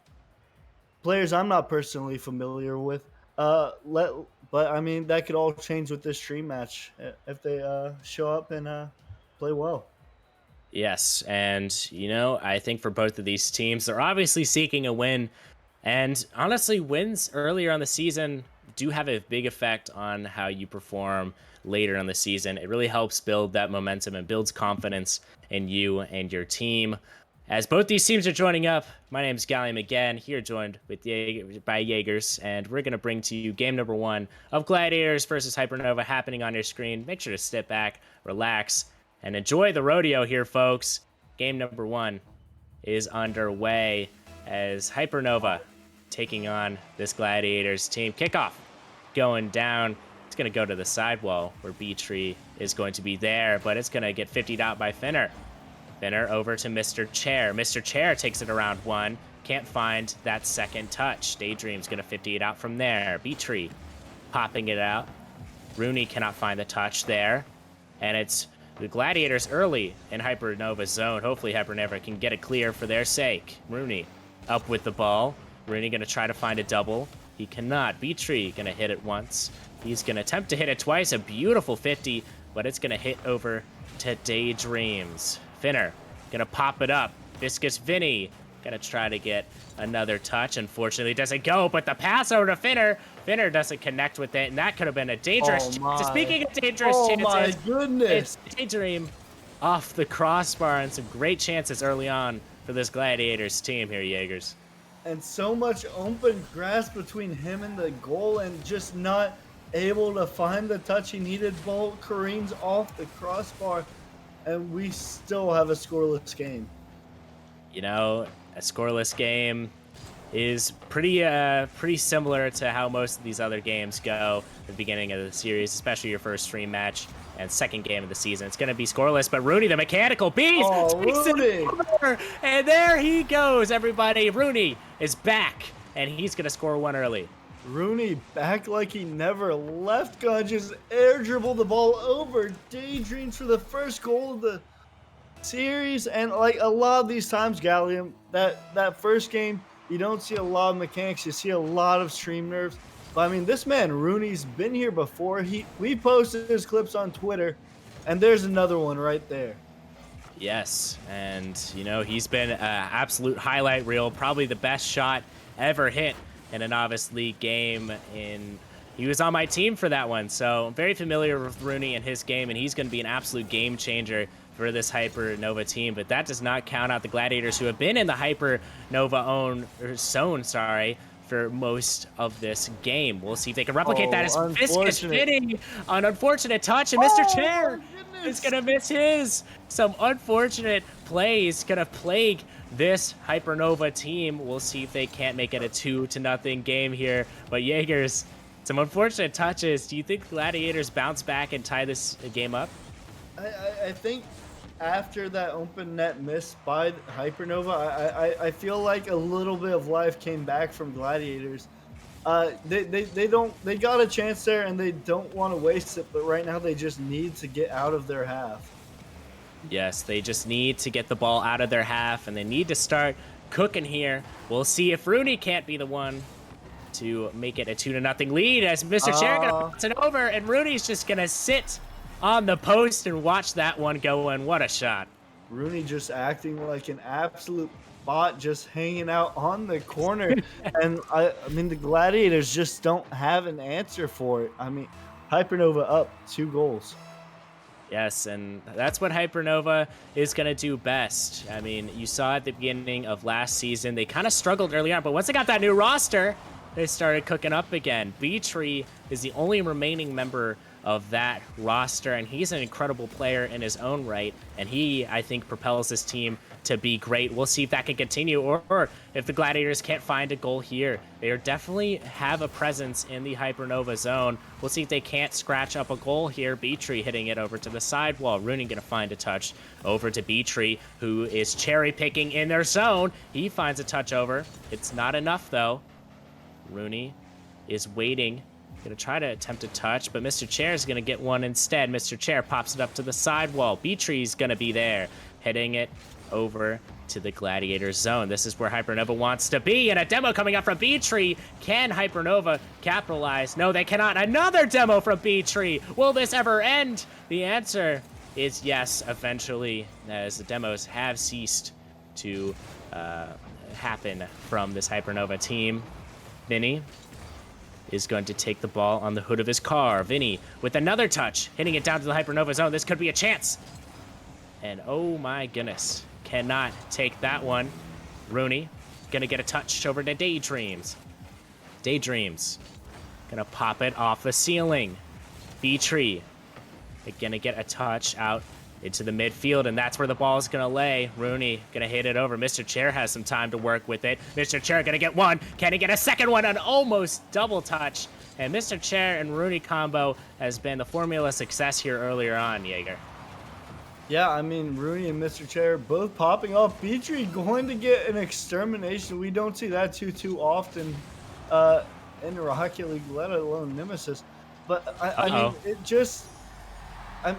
players I'm not personally familiar with. Let but I mean that could all change with this stream match if they show up and play well. Yes, and I think for both of these teams, they're obviously seeking a win. And honestly, wins earlier on the season do have a big effect on how you perform later in the season. It really helps build that momentum and builds confidence in you and your team. As both these teams are joining up, my name is Gallium again, here joined by Jaegers, and we're going to bring to you game number 1 of Gladiators versus Hypernova happening on your screen. Make sure to sit back, relax, and enjoy the rodeo here, folks. Game number 1 is underway as Hypernova taking on this Gladiators team. Kickoff going down. It's going to go to the sidewall where B-Tree is going to be there, but it's going to get 50'd out by Finner. Finner over to Mr. Chair. Mr. Chair takes it around 1. Can't find that second touch. Daydream's going to 50 it out from there. B-Tree popping it out. Rooney cannot find the touch there. And it's the Gladiators early in Hypernova's zone. Hopefully Hypernova can get it clear for their sake. Rooney up with the ball. Rooney going to try to find a double. He cannot. B-Tree going to hit it once. He's going to attempt to hit it twice. A beautiful 50, but it's going to hit over to Daydreams. Finner going to pop it up. Viscous Vinny going to try to get another touch. Unfortunately, it doesn't go, but the pass over to Finner. Finner doesn't connect with it, and that could have been a dangerous chance. Speaking of dangerous chances, my goodness. it's Daydream off the crossbar, and some great chances early on for this Gladiators team here, Jaegers. And so much open grass between him and the goal, and just not able to find the touch he needed. Ball careens off the crossbar, and we still have a scoreless game. A scoreless game is pretty similar to how most of these other games go at the beginning of the series, especially your first stream match and second game of the season. It's going to be scoreless, but Rooney, the mechanical beast, takes Rooney. it over, and there he goes, everybody. Rooney is back, and he's going to score 1 early. Rooney back like he never left. Gonna just air dribble the ball over Daydreams for the first goal of the series. And like a lot of these times, Gallium, that first game, you don't see a lot of mechanics. You see a lot of stream nerves. But I mean, this man Rooney's been here before. We posted his clips on Twitter, and there's another one right there. Yes, and he's been an absolute highlight reel, probably the best shot ever hit in a novice league game. He was on my team for that one, so I'm very familiar with Rooney and his game, and he's going to be an absolute game changer for this Hypernova team. But that does not count out the Gladiators, who have been in the Hypernova zone, sorry, for most of this game. We'll see if they can replicate that as Oh, Viscous unfortunate. fitting an unfortunate touch, and Mr. Oh Chair my is goodness. gonna miss his. Some unfortunate plays gonna plague this Hypernova team. We'll see if they can't make it a 2-0 game here. But Jaegers, some unfortunate touches. Do you think Gladiators bounce back and tie this game up? I think after that open net miss by Hypernova, I feel like a little bit of life came back from Gladiators. They got a chance there and they don't want to waste it, but right now they just need to get out of their half. Yes, they just need to get the ball out of their half, and they need to start cooking here. We'll see if Rooney can't be the one to make it a 2-0 lead, as Mr. Chair gonna Uh pass it over, and Rooney's just gonna sit on the post and watch that one go in. What a shot. Rooney just acting like an absolute bot, just hanging out on the corner. And I mean, the Gladiators just don't have an answer for it. I mean, Hypernova up 2 goals. Yes, and that's what Hypernova is going to do best. I mean, you saw at the beginning of last season, they kind of struggled early on, but once they got that new roster, they started cooking up again. B-Tree is the only remaining member of that roster, and he's an incredible player in his own right, and he, I think, propels this team to be great. We'll see if that can continue, or if the Gladiators can't find a goal here. They are definitely have a presence in the Hypernova zone. We'll see if they can't scratch up a goal here. B-Tree hitting it over to the sidewall. Rooney gonna find a touch over to B-Tree, who is cherry picking in their zone. He finds a touch over. It's not enough though. Rooney is waiting. Gonna try to attempt a touch, but Mr. Chair is gonna get one instead. Mr. Chair pops it up to the sidewall. B-Tree's gonna be there, hitting it over to the Gladiator zone. This is where Hypernova wants to be, and a demo coming up from B-Tree. Can Hypernova capitalize? No, they cannot. Another demo from B-Tree. Will this ever end? The answer is yes, eventually, as the demos have ceased to happen from this Hypernova team. Vinny is going to take the ball on the hood of his car. Vinny with another touch, hitting it down to the Hypernova zone. This could be a chance. And oh my goodness, cannot take that one. Rooney gonna get a touch over to Daydreams. Daydreams gonna pop it off the ceiling. B-Tree gonna get a touch out into the midfield, and that's where the ball is gonna lay. Rooney gonna hit it over. Mr. Chair has some time to work with it. Mr. Chair gonna get one. Can he get a second one? An almost double touch. And Mr. Chair and Rooney combo has been the formula of success here earlier on, Jaeger. Yeah, I mean, Rooney and Mr. Chair both popping off. B-Tree going to get an extermination. We don't see that too often in Rocket League, let alone Nemesis. But I mean, it just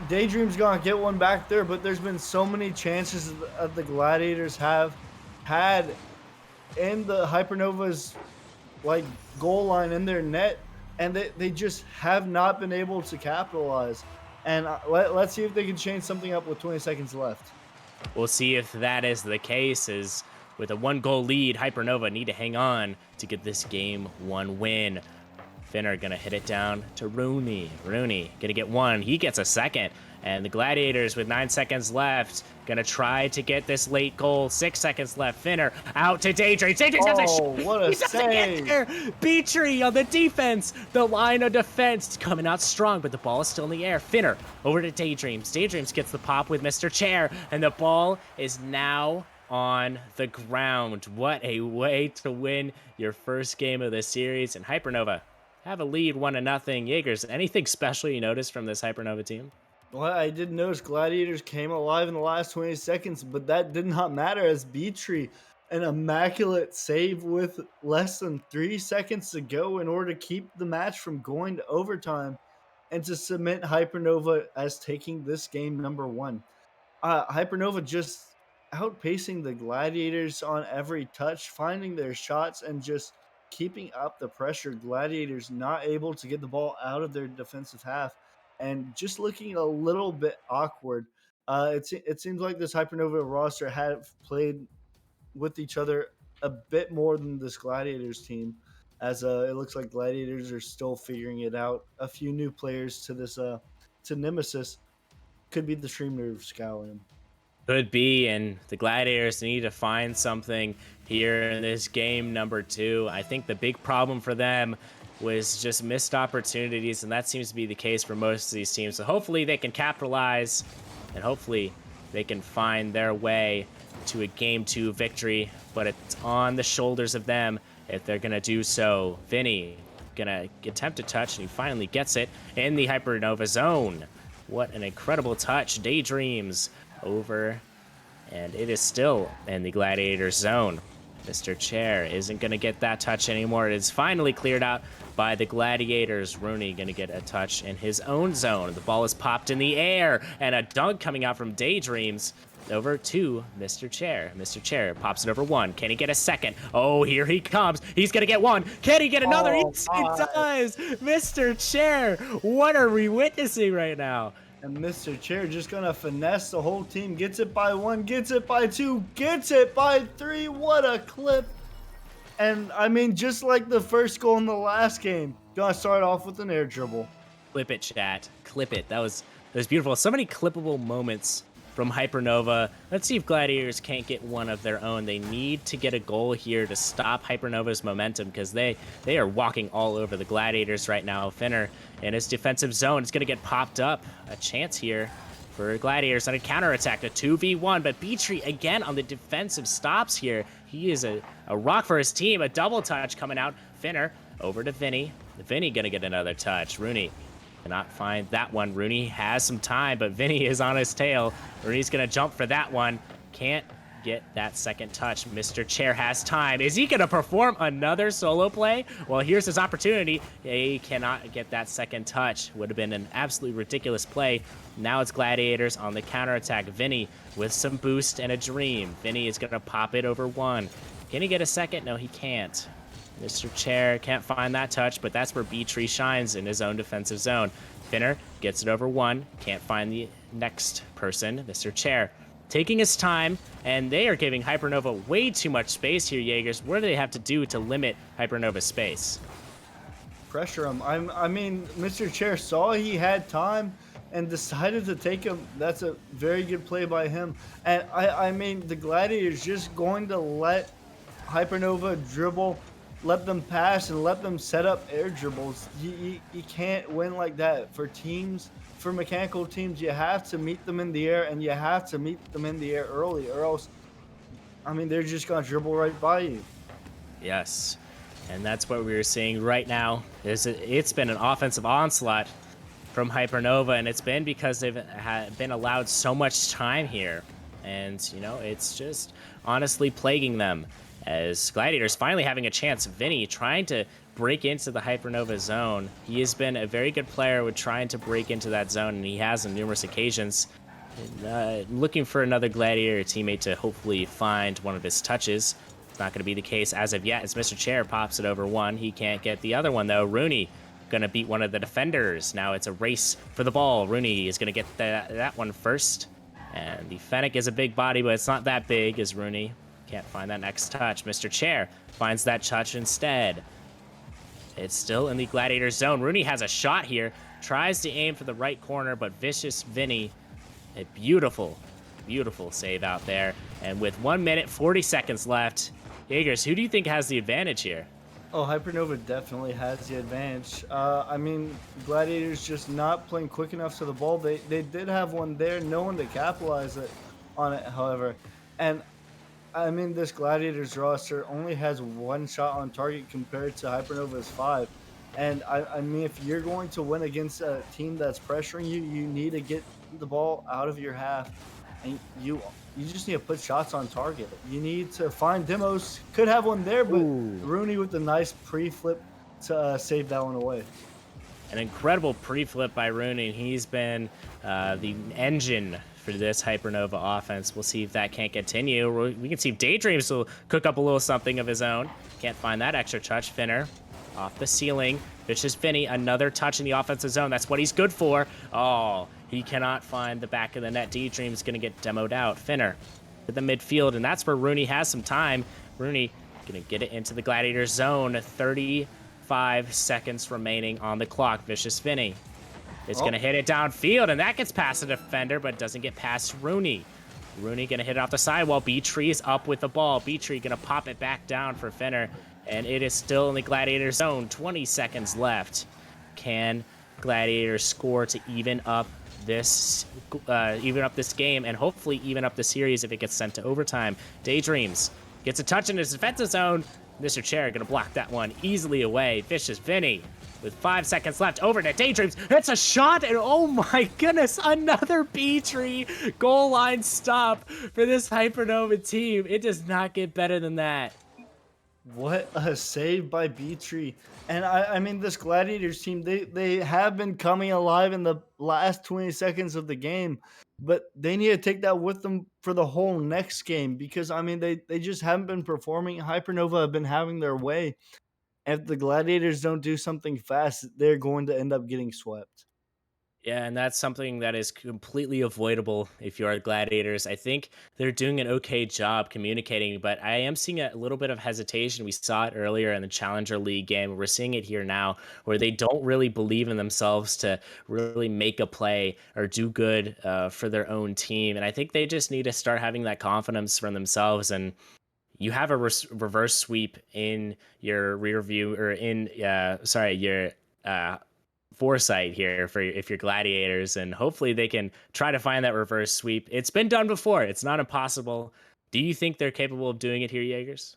Daydream's gonna get one back there. But there's been so many chances that the Gladiators have had in the Hypernova's like goal line in their net, and they just have not been able to capitalize. And let's see if they can change something up with 20 seconds left. We'll see if that is the case, as with a 1-goal lead, Hypernova need to hang on to get this game 1 win. Finner gonna hit it down to Rooney. Rooney gonna get one. He gets a second. And the Gladiators, with 9 seconds left, gonna try to get this late goal. 6 seconds left. Finner out to Daydream. Daydream has a shot. What a He doesn't get save! there. B-Tree on the defense. The line of defense coming out strong, but the ball is still in the air. Finner over to Daydreams. Daydreams gets the pop with Mr. Chair, and the ball is now on the ground. What a way to win your first game of the series. And Hypernova have a lead 1-0. Jaegers, anything special you noticed from this Hypernova team? Well, I did notice Gladiators came alive in the last 20 seconds, but that did not matter as B-Tree, an immaculate save with less than 3 seconds to go in order to keep the match from going to overtime and to cement Hypernova as taking this game number 1. Hypernova just outpacing the Gladiators on every touch, finding their shots, and just keeping up the pressure. Gladiators not able to get the ball out of their defensive half and just looking a little bit awkward. It seems like this Hypernova roster have played with each other a bit more than this Gladiators team, as it looks like Gladiators are still figuring it out. A few new players to this to Nemesis could be the streamer of Scallion. Could be, and the Gladiators need to find something here in this game number 2. I think the big problem for them was just missed opportunities, and that seems to be the case for most of these teams. So hopefully they can capitalize, and hopefully they can find their way to a game 2 victory, but it's on the shoulders of them if they're going to do so. Vinny going to attempt a touch, and he finally gets it in the Hypernova zone. What an incredible touch. Daydreams over, and it is still in the Gladiator zone. Mr. Chair isn't going to get that touch anymore. It is finally cleared out by the Gladiators. Rooney going to get a touch in his own zone. The ball is popped in the air, and a dunk coming out from Daydreams over to Mr. Chair. Mr. Chair pops it over one. Can he get a second? Oh, here he comes. He's going to get one. Can he get another? Oh, Yes, he does. Mr. Chair, what are we witnessing right now? And Mr. Chair just gonna finesse the whole team. Gets it by 1, gets it by 2, gets it by 3. What a clip! And I mean, just like the first goal in the last game, gonna start off with an air dribble. Clip it, chat. Clip it. That was beautiful. So many clippable moments from Hypernova. Let's see if Gladiators can't get one of their own. They need to get a goal here to stop Hypernova's momentum, because they are walking all over the Gladiators right now. Finner in his defensive zone is going to get popped up. A chance here for Gladiators on a counterattack, a 2v1, but Beatree again on the defensive stops here. He is a rock for his team. A double touch coming out. Finner over to Vinny. Vinny going to get another touch. Rooney cannot find that one. Rooney has some time, but Vinny is on his tail. Rooney's going to jump for that one. Can't get that second touch. Mr. Chair has time. Is he going to perform another solo play? Well, here's his opportunity. He cannot get that second touch. Would have been an absolutely ridiculous play. Now it's Gladiators on the counterattack. Vinny with some boost and a dream. Vinny is going to pop it over one. Can he get a second? No, he can't. Mr. Chair can't find that touch, but that's where Beatree shines in his own defensive zone. Finner gets it over one. Can't find the next person. Mr. Chair taking his time, and they are giving Hypernova way too much space here, Jaegers. What do they have to do to limit Hypernova's space? Pressure him. I mean, Mr. Chair saw he had time and decided to take him. That's a very good play by him. And I mean, the Gladiators just going to let Hypernova dribble, let them pass, and let them set up air dribbles. You can't win like that. For teams, for mechanical teams, you have to meet them in the air, and you have to meet them in the air early, or else, I mean, they're just going to dribble right by you. Yes, and that's what we're seeing right now. It's been an offensive onslaught from Hypernova, and it's been because they've been allowed so much time here. And, you know, it's just honestly plaguing them. As Gladiators finally having a chance. Vinny trying to break into the Hypernova zone. He has been a very good player with trying to break into that zone, and he has on numerous occasions. Looking for another Gladiator teammate to hopefully find one of his touches. It's not going to be the case as of yet, as Mr. Chair pops it over one. He can't get the other one, though. Rooney going to beat one of the defenders. Now it's a race for the ball. Rooney is going to get that one first. And the Fennec is a big body, but it's not that big as Rooney. Can't find that next touch. Mr. Chair finds that touch instead. It's still in the Gladiator zone. Rooney has a shot here. Tries to aim for the right corner, but Vicious Vinny, a beautiful, beautiful save out there. And with 1 minute, 40 seconds left, Jaegers, who do you think has the advantage here? Oh, Hypernova definitely has the advantage. I mean, Gladiators just not playing quick enough to the ball. They did have one there. No one to capitalize on it, however. And I mean, this Gladiators roster only has one shot on target compared to Hypernova's 5. And I mean, if you're going to win against a team that's pressuring you, you need to get the ball out of your half. And you just need to put shots on target. You need to find demos. Could have one there, but Ooh. Rooney with the nice pre-flip to save that one away. An incredible pre-flip by Rooney. He's been the engine for this Hypernova offense. We'll see if that can't continue. We can see if Daydreams will cook up a little something of his own. Can't find that extra touch. Finner off the ceiling. Vicious Vinny, another touch in the offensive zone. That's what he's good for. Oh, he cannot find the back of the net. Daydream's going to get demoed out. Finner to the midfield, and that's where Rooney has some time. Rooney going to get it into the Gladiator zone. 35 seconds remaining on the clock. Vicious Vinny is going to hit it downfield, and that gets past the defender, but doesn't get past Rooney. Rooney going to hit it off the sidewall. B-Tree is up with the ball. B-Tree going to pop it back down for Finner, and it is still in the Gladiator zone. 20 seconds left. Can Gladiators score to even up this game, and hopefully even up the series if it gets sent to overtime? Daydreams gets a touch in his defensive zone. Mr. Chair going to block that one easily away. Vicious Vinny with 5 seconds left over to Daydreams. It's a shot, and oh my goodness, another B-Tree goal line stop for this Hypernova team. It does not get better than that. What a save by B-Tree. And I mean, this Gladiators team, they have been coming alive in the last 20 seconds of the game, but they need to take that with them for the whole next game because, I mean, they just haven't been performing. Hypernova have been having their way. If the Gladiators don't do something fast, they're going to end up getting swept. Yeah, and that's something that is completely avoidable if you are Gladiators. I think they're doing an okay job communicating, but I am seeing a little bit of hesitation. We saw it earlier in the Challenger League game. We're seeing it here now where they don't really believe in themselves to really make a play or do good for their own team. And I think they just need to start having that confidence from themselves. And you have a reverse sweep in your rear view or in, your foresight here for if you're Gladiators, and hopefully they can try to find that reverse sweep. It's been done before. It's not impossible. Do you think they're capable of doing it here, Jaegers?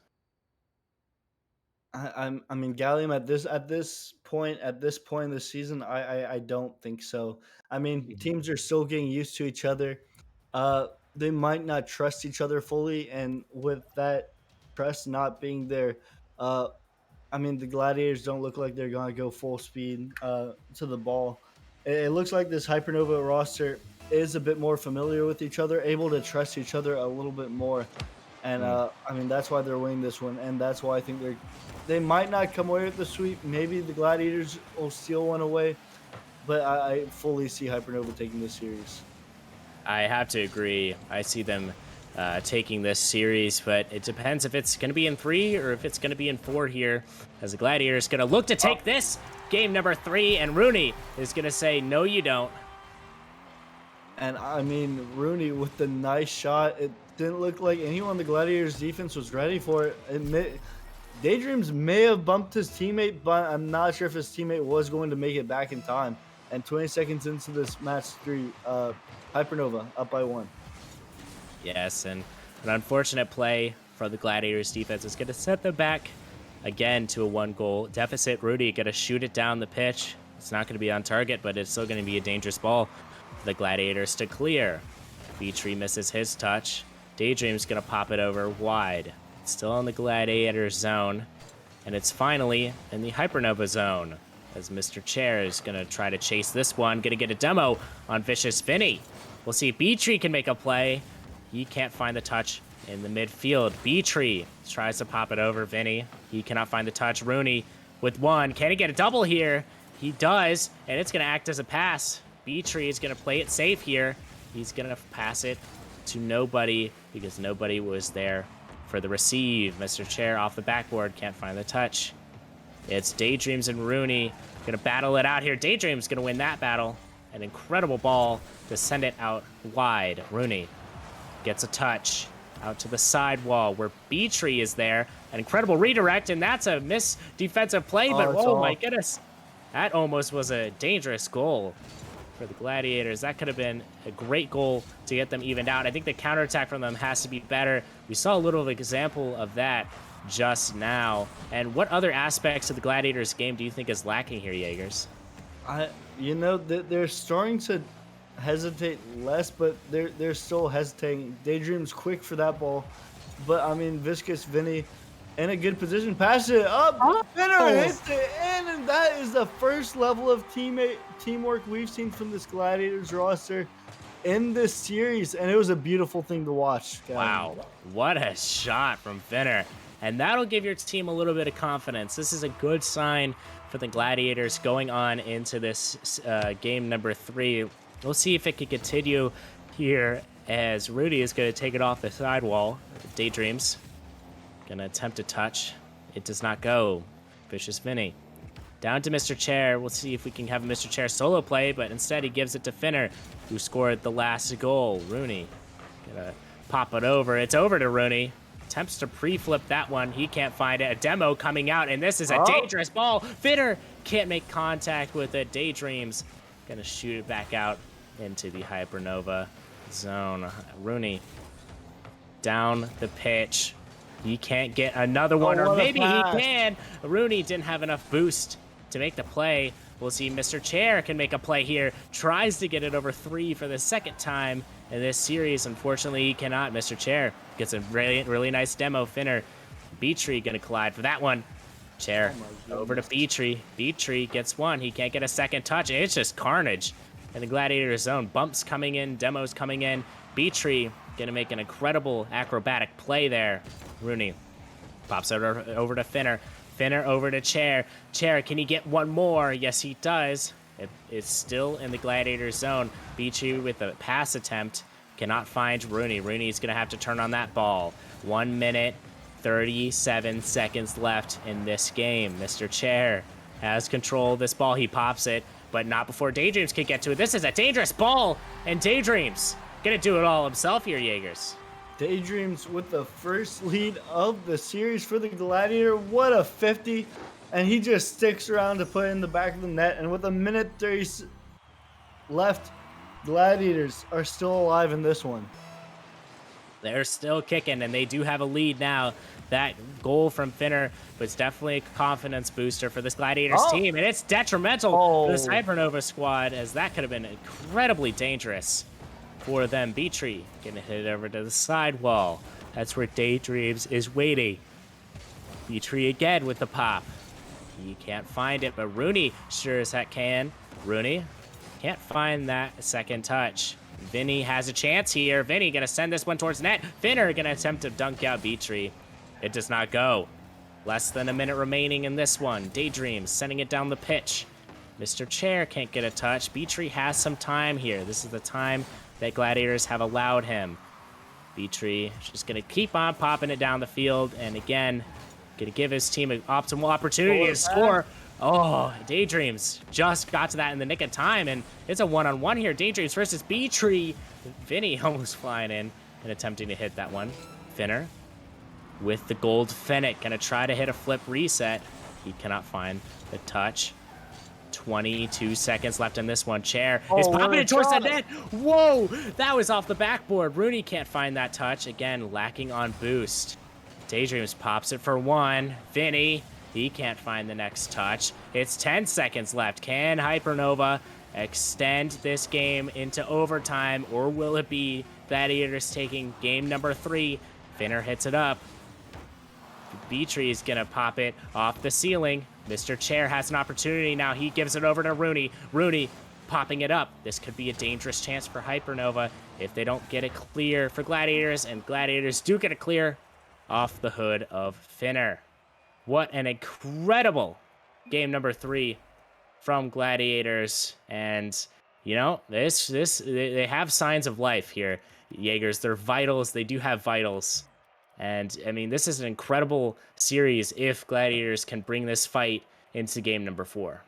I mean, Gallium at this point in the season, I don't think so. I mean, teams are still getting used to each other. They might not trust each other fully, and with that trust not being there, uh, I mean, the Gladiators don't look like they're gonna go full speed to the ball. It looks like this Hypernova roster is a bit more familiar with each other, able to trust each other a little bit more. And I mean, that's why they're winning this one, and that's why I think they might not come away with the sweep. Maybe the Gladiators will steal one away, but I fully see Hypernova taking this series. I have to agree. I see them taking this series, but it depends if it's going to be in 3 or if it's going to be in 4 here, as the Gladiators going to look to take this game number 3, and Rooney is going to say, no, you don't. And I mean, Rooney with the nice shot. It didn't look like anyone on the Gladiators defense was ready for it. Daydreams may have bumped his teammate, but I'm not sure if his teammate was going to make it back in time. And 20 seconds into this match 3, Hypernova up by 1. Yes, and an unfortunate play for the Gladiators defense is going to set them back again to a 1-goal deficit. Rudy going to shoot it down the pitch. It's not going to be on target, but it's still going to be a dangerous ball for the Gladiators to clear. B-Tree misses his touch. Daydream's going to pop it over wide. It's still in the Gladiator zone, and it's finally in the Hypernova zone as Mr. Chair is going to try to chase this one. Going to get a demo on Vicious Vinny. We'll see if B-Tree can make a play. He can't find the touch in the midfield. B-Tree tries to pop it over Vinny. He cannot find the touch. Rooney with 1. Can he get a double here? He does, and it's going to act as a pass. B-Tree is going to play it safe here. He's going to pass it to nobody because nobody was there for the receive. Mr. Chair off the backboard, can't find the touch. It's Daydreams and Rooney going to battle it out here. Daydreams going to win that battle. An incredible ball to send it out wide. Rooney gets a touch out to the side wall where B-Tree is there. An incredible redirect, and that's a missed defensive play, but oh my goodness. That almost was a dangerous goal for the Gladiators. That could have been a great goal to get them evened out. I think the counterattack from them has to be better. We saw a little example of that just now. And what other aspects of the Gladiators game do you think is lacking here, Jaegers? They're starting to hesitate less, but they're still hesitating. Daydream's quick for that ball, but I mean, Viscous Vinny in a good position, pass it up, Finner hits it in, and that is the first level of teamwork we've seen from this Gladiators roster. in this series, and it was a beautiful thing to watch, Gavin. Wow, what a shot from Finner. And that'll give your team a little bit of confidence. This is a good sign for the Gladiators going on into this game number 3. We'll see if it can continue here as Rudy is going to take it off the sidewall. Daydreams going to attempt to touch. It does not go. Vicious Vinny. Down to Mr. Chair. We'll see if we can have a Mr. Chair solo play, but instead he gives it to Finner, who scored the last goal. Rooney gonna pop it over. It's over to Rooney. Attempts to pre-flip that one. He can't find it. A demo coming out, and this is a dangerous ball. Finner can't make contact with it. Daydreams gonna shoot it back out into the Hypernova zone. Rooney down the pitch. He can't get another one, or maybe he can. Rooney didn't have enough boost to make the play. We'll see Mr. Chair can make a play here. Tries to get it over 3 for the second time in this series. Unfortunately, he cannot. Mr. Chair gets a really nice demo. Finner, Beatree gonna collide for that one. Chair over to Beatree. Beatree gets one. He can't get a second touch. It's just carnage in the Gladiator zone. Bumps coming in, demos coming in. Beatree gonna make an incredible acrobatic play there. Rooney pops it over to Finner. Finner over to Chair. Chair, can he get one more? Yes, he does. It's still in the Gladiator zone. Beachy with a pass attempt. Cannot find Rooney. Rooney's going to have to turn on that ball. 1 minute, 37 seconds left in this game. Mr. Chair has control of this ball. He pops it, but not before Daydreams can get to it. This is a dangerous ball, and Daydreams going to do it all himself here, Jaegers. Daydreams with the first lead of the series for the Gladiator. What a 50. And he just sticks around to put it in the back of the net. And with a minute 30 left, Gladiators are still alive in this one. They're still kicking, and they do have a lead now. That goal from Finner was definitely a confidence booster for this Gladiators team. And it's detrimental for this Hypernova squad, as that could have been incredibly dangerous for them. Beatree gonna hit it over to the sidewall. That's where Daydreams is waiting. Beatree again with the pop. He can't find it, but Rooney sure as heck can. Rooney can't find that second touch. Vinny has a chance here. Vinny gonna send this one towards net. Finner gonna attempt to dunk out Beatree. It does not go. Less than a minute remaining in this one. Daydreams sending it down the pitch. Mr. Chair can't get a touch. Beatree has some time here. This is the time that Gladiators have allowed him. Beatree just gonna keep on popping it down the field, and again, gonna give his team an optimal opportunity to score. Oh, Daydreams just got to that in the nick of time, and it's a one-on-one here. Daydreams versus Beatree. Vinny almost flying in and attempting to hit that one. Finner with the gold Fennec, gonna try to hit a flip reset. He cannot find the touch. 22 seconds left in this one. Chair is popping it towards the net. Whoa, that was off the backboard. Rooney can't find that touch. Again, lacking on boost. Daydreams pops it for one. Vinny, he can't find the next touch. It's 10 seconds left. Can Hypernova extend this game into overtime, or will it be Gladiators taking game number 3? Finner hits it up. Beatree is gonna pop it off the ceiling. Mr. Chair has an opportunity now. He gives it over to Rooney. Rooney popping it up. This could be a dangerous chance for Hypernova if they don't get it clear for Gladiators, and Gladiators do get it clear off the hood of Finner. What an incredible game number 3 from Gladiators. And, you know, they have signs of life here, Jaegers. They're vitals. They do have vitals. And, I mean, this is an incredible series if Gladiators can bring this fight into game number 4.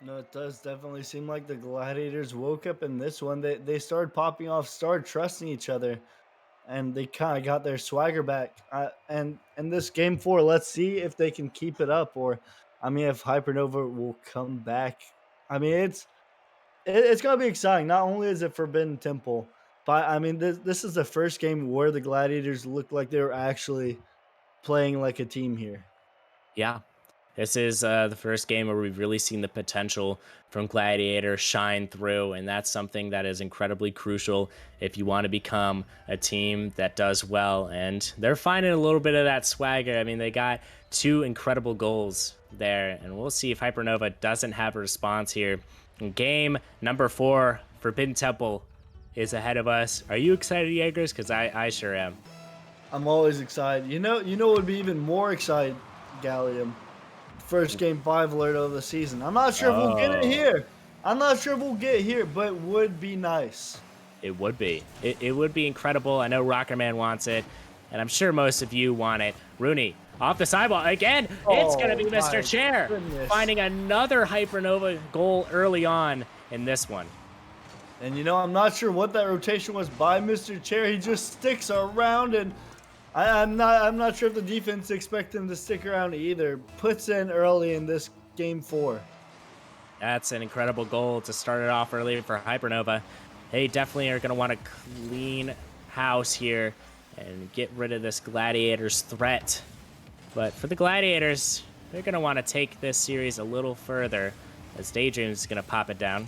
No, it does definitely seem like the Gladiators woke up in this one. They started popping off, started trusting each other, and they kind of got their swagger back. And in this game 4, let's see if they can keep it up, or, I mean, if Hypernova will come back. I mean, it's going to be exciting. Not only is it Forbidden Temple, but, I mean, this is the first game where the Gladiators looked like they were actually playing like a team here. Yeah, this is the first game where we've really seen the potential from Gladiator shine through, and that's something that is incredibly crucial if you want to become a team that does well. And they're finding a little bit of that swagger. I mean, they got 2 incredible goals there, and we'll see if Hypernova doesn't have a response here. In game number 4, Forbidden Temple is ahead of us. Are you excited, Jaegers? Because I sure am. I'm always excited. What would be even more excited, Gallium? First game 5 alert of the season. I'm not sure if we'll get it Oh, here. I'm not sure if we'll get it here, but it would be nice. it would be. It would be incredible. I know Rockerman wants it, and I'm sure most of you want it. Rooney off the sidewall again. It's gonna Oh be Mr. my Chair goodness. finding another Hypernova goal early on in this one. And I'm not sure what that rotation was by Mr. Chair. He just sticks around, and I'm not sure if the defense expect him to stick around either. Puts in early in this game 4. That's an incredible goal to start it off early for Hypernova. They definitely are going to want to clean house here and get rid of this Gladiators threat. But for the Gladiators, they're going to want to take this series a little further as Daydream's going to pop it down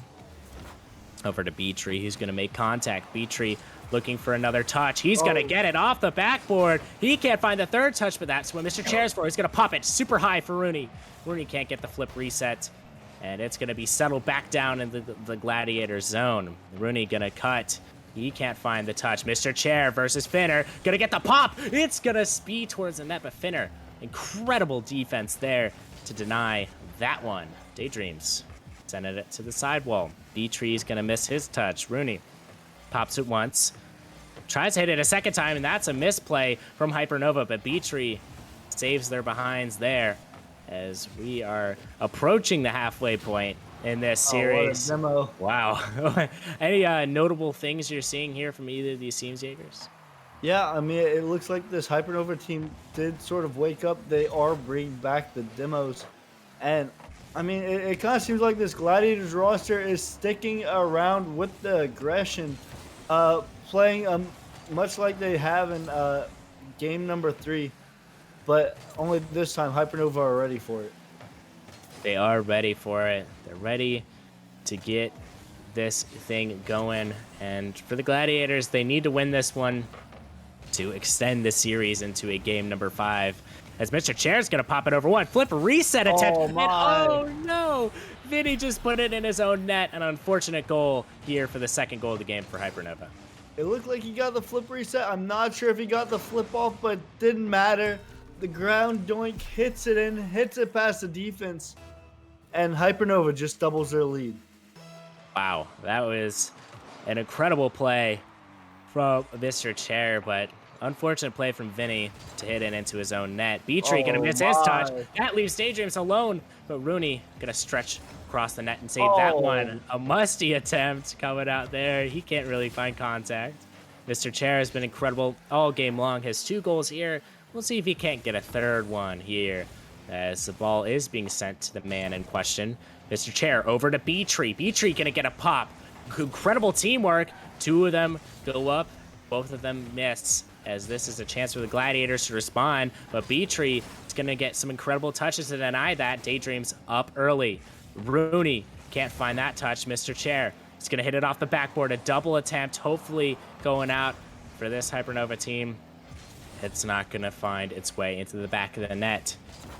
over to B-Tree. He's going to make contact. B-Tree looking for another touch. He's going to get it off the backboard. He can't find the third touch, but that's what Mr. Chair's for. He's going to pop it super high for Rooney. Rooney can't get the flip reset. And it's going to be settled back down in the Gladiator zone. Rooney going to cut. He can't find the touch. Mr. Chair versus Finner. Going to get the pop. It's going to speed towards the net, but Finner, incredible defense there to deny that one. Daydreams sending it to the sidewall. B-Tree's going to miss his touch. Rooney pops it once. Tries to hit it a second time, and that's a misplay from Hypernova, but B-Tree saves their behinds there as we are approaching the halfway point in this series. What a demo. Wow. Any notable things you're seeing here from either of these teams, Jaegers? Yeah, I mean, it looks like this Hypernova team did sort of wake up. They are bringing back the demos. And, I mean, it kind of seems like this Gladiators roster is sticking around with the aggression, playing much like they have in game number 3. But only this time, Hypernova are ready for it. They are ready for it. They're ready to get this thing going. And for the Gladiators, they need to win this one to extend the series into a game number 5. As Mr. Chair's going to pop it over one. Flip reset attempt. Oh, my. And oh, no. Vinny just put it in his own net. An unfortunate goal here for the second goal of the game for Hypernova. It looked like he got the flip reset. I'm not sure if he got the flip off, but didn't matter. The ground doink hits it in, hits it past the defense, and Hypernova just doubles their lead. Wow, that was an incredible play from Mr. Chair, but unfortunate play from Vinny to hit it into his own net. B-Tree gonna miss his touch. That leaves Daydreams alone, but Rooney gonna stretch across the net and save that one. A musty attempt coming out there. He can't really find contact. Mr. Chair has been incredible all game long. His 2 goals here. We'll see if he can't get a third one here as the ball is being sent to the man in question. Mr. Chair over to B-Tree. B-Tree gonna get a pop. Incredible teamwork. 2 of them go up. Both of them miss as this is a chance for the Gladiators to respond. But B-Tree is gonna get some incredible touches to deny that. Daydreams up early. Rooney can't find that touch. Mr. Chair is gonna hit it off the backboard. A double attempt, hopefully going out for this Hypernova team. It's not going to find its way into the back of the net.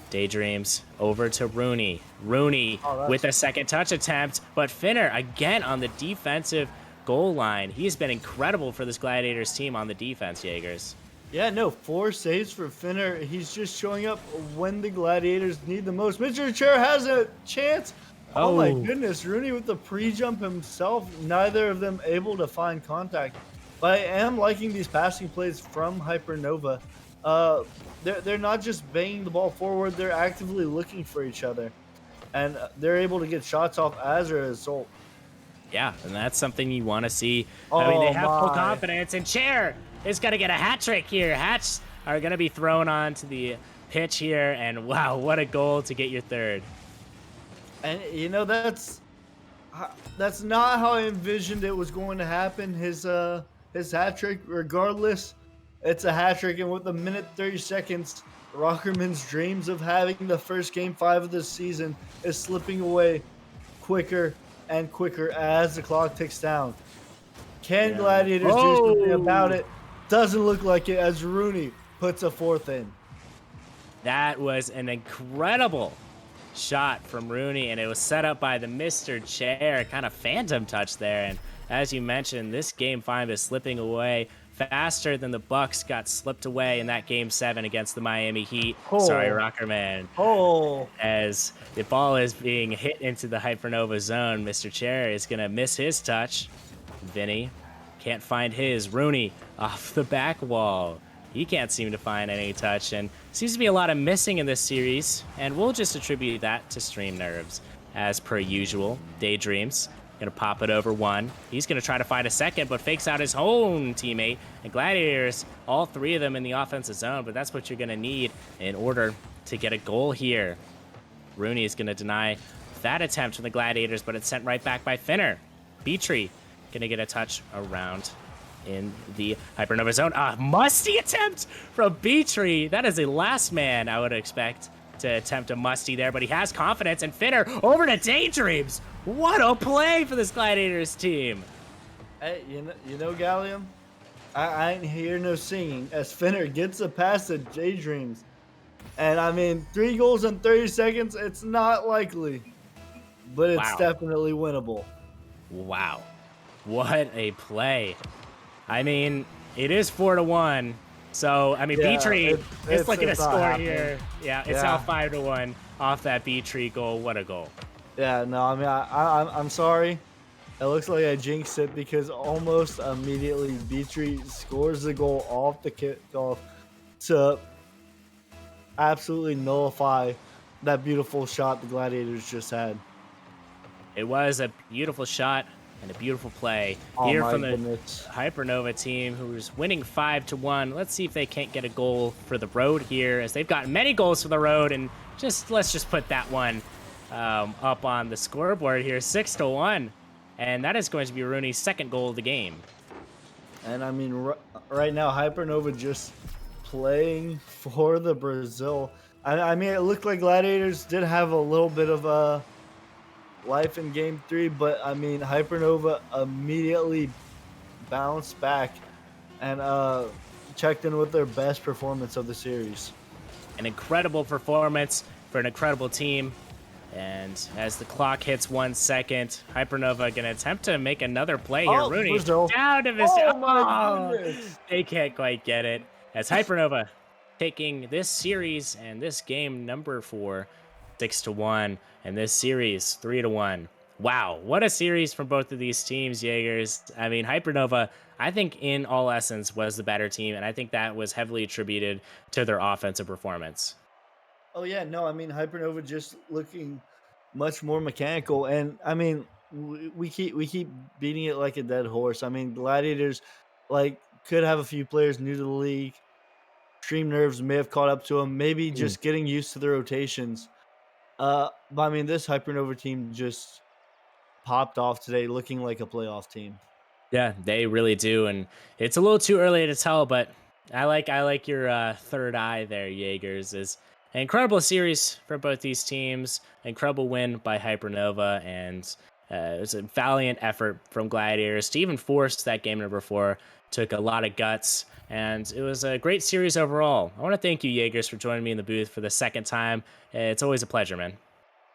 Daydreams over to Rooney. Rooney with a second touch attempt, but Finner again on the defensive goal line. He's been incredible for this Gladiators team on the defense, Jaegers. Yeah, no, 4 saves for Finner. He's just showing up when the Gladiators need the most. Mr. Chair has a chance. Oh my goodness, Rooney with the pre-jump himself. Neither of them able to find contact. But I am liking these passing plays from Hypernova. They're not just banging the ball forward, they're actively looking for each other. And they're able to get shots off as a result. Yeah, and that's something you want to see. I mean, they have full confidence, and Chair is going to get a hat trick here. Hats are going to be thrown onto the pitch here, and wow, what a goal to get your third. And, that's not how I envisioned it was going to happen. His hat trick, regardless, it's a hat trick, and with a minute 30 seconds, Rockerman's dreams of having the first game 5 of the season is slipping away quicker and quicker as the clock ticks down. Can Gladiators do something about it? Doesn't look like it as Rooney puts a 4th in. That was an incredible shot from Rooney, and it was set up by the Mr. Chair, kind of phantom touch there, and as you mentioned, this game 5 is slipping away faster than the Bucks got slipped away in that game 7 against the Miami Heat. Sorry, Oh, Rockerman. oh. As the ball is being hit into the Hypernova zone, Mr. Chair is going to miss his touch. Vinny can't find his. Rooney off the back wall. He can't seem to find any touch, and seems to be a lot of missing in this series, and we'll just attribute that to stream nerves. As per usual, Daydreams gonna pop it over one. He's gonna try to find a second, but fakes out his own teammate. And Gladiators, all three of them in the offensive zone, but that's what you're gonna need in order to get a goal here. Rooney is gonna deny that attempt from the Gladiators, but it's sent right back by Finner. Beatree gonna get a touch around in the Hypernova zone. Musty attempt from Beatree. That is a last man I would expect to attempt a musty there, but he has confidence. And Finner over to Daydreams. What a play for this Gladiators team. Hey, you know, Gallium, I ain't hear no singing as Finner gets a pass to Daydreams. And I mean, 3 goals in 30 seconds, it's not likely, but it's Wow. definitely winnable. Wow. What a play. I mean, it is 4-1. So, I mean, Yeah, Beatree is looking to it's not score happening. here. Yeah, it's now 5-1 off that Beatree goal. What a goal. Yeah, no, I mean, I'm sorry. It looks like I jinxed it because almost immediately Beatree scores the goal off the kickoff to absolutely nullify that beautiful shot the Gladiators just had. It was a beautiful shot and a beautiful play Oh here my from the goodness. Hypernova team, who's winning 5-1. Let's see if they can't get a goal for the road here, as they've gotten many goals for the road. And let's just put that one up on the scoreboard here, 6-1, and that is going to be Rooney's second goal of the game. And I mean, right now, Hypernova just playing for the Brazil. I mean, it looked like Gladiators did have a little bit of a life in game 3, but I mean, Hypernova immediately bounced back and checked in with their best performance of the series. An incredible performance for an incredible team. And as the clock hits 1 second, Hypernova gonna attempt to make another play here. Rooney Brazil. down to Oh my goodness. They can't quite get it. As Hypernova taking this series and this game number 4, 6-1, and this series 3-1. Wow, what a series from both of these teams, Jaegers. I mean, Hypernova, I think in all essence was the better team, and I think that was heavily attributed to their offensive performance. Oh yeah, no, I mean Hypernova just looking much more mechanical, and I mean we keep beating it like a dead horse. I mean Gladiators like could have a few players new to the league. Stream nerves may have caught up to them. Maybe just getting used to the rotations. But I mean this Hypernova team just popped off today, looking like a playoff team. Yeah, they really do, and it's a little too early to tell, but I like your third eye there, Jaegers. Is an incredible series for both these teams. Incredible win by Hypernova, and it was a valiant effort from Gladiators to even force that game number 4. Took a lot of guts, and it was a great series overall. I want to thank you, Jaegers, for joining me in the booth for the second time. It's always a pleasure, man.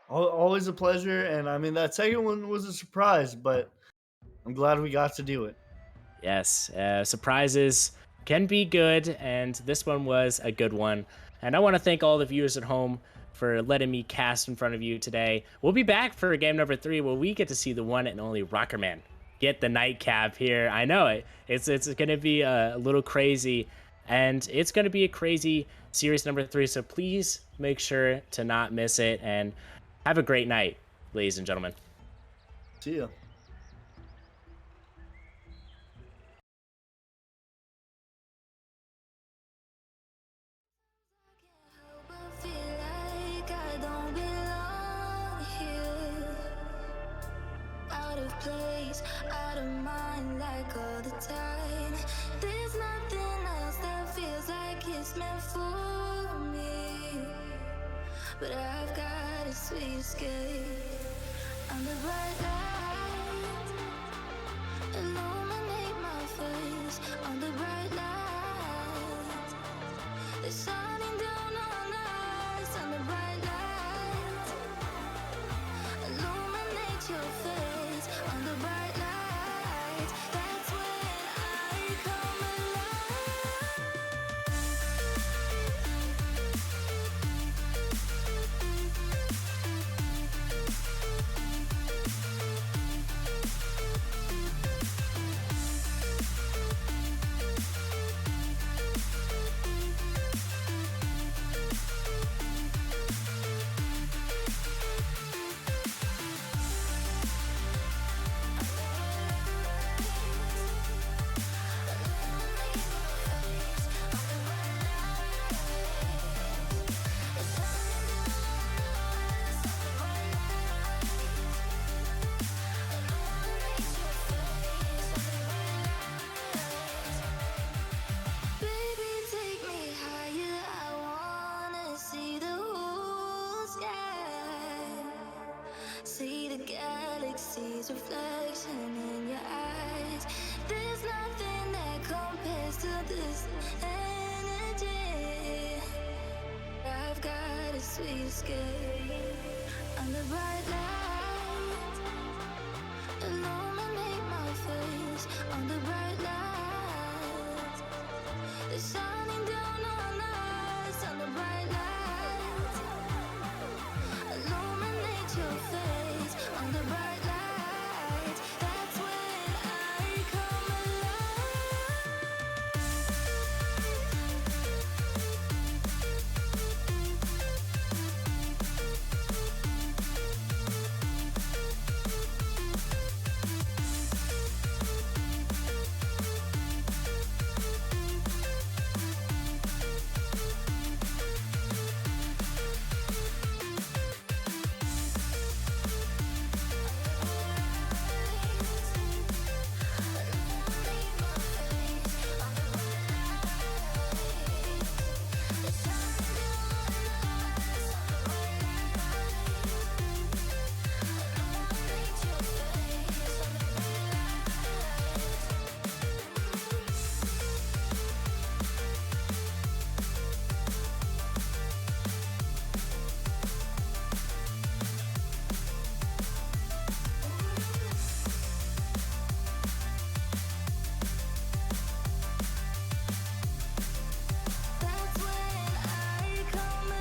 Always a pleasure, and I mean that second one was a surprise, but I'm glad we got to do it. Yes, surprises can be good, and this one was a good one. And I want to thank all the viewers at home for letting me cast in front of you today. We'll be back for game number 3, where we get to see the one and only Rockerman get the nightcap here. I know it's going to be a little crazy, and it's going to be a crazy series number 3. So please make sure to not miss it, and have a great night, ladies and gentlemen. See ya. Place, out of mind, like all the time. There's nothing else that feels like it's meant for me. But I've got a sweet escape. Under bright light, illuminate my face. Under bright light, it's shining down on us. Under bright light, illuminate your face. On the bright light. this reflection in your eyes. There's nothing that compares to this energy. I've got a sweet escape under bright lights. Illuminate my face under bright lights. They're shining down on us under bright lights. Illuminate your face under bright lights. That's when I come alive. That's when I come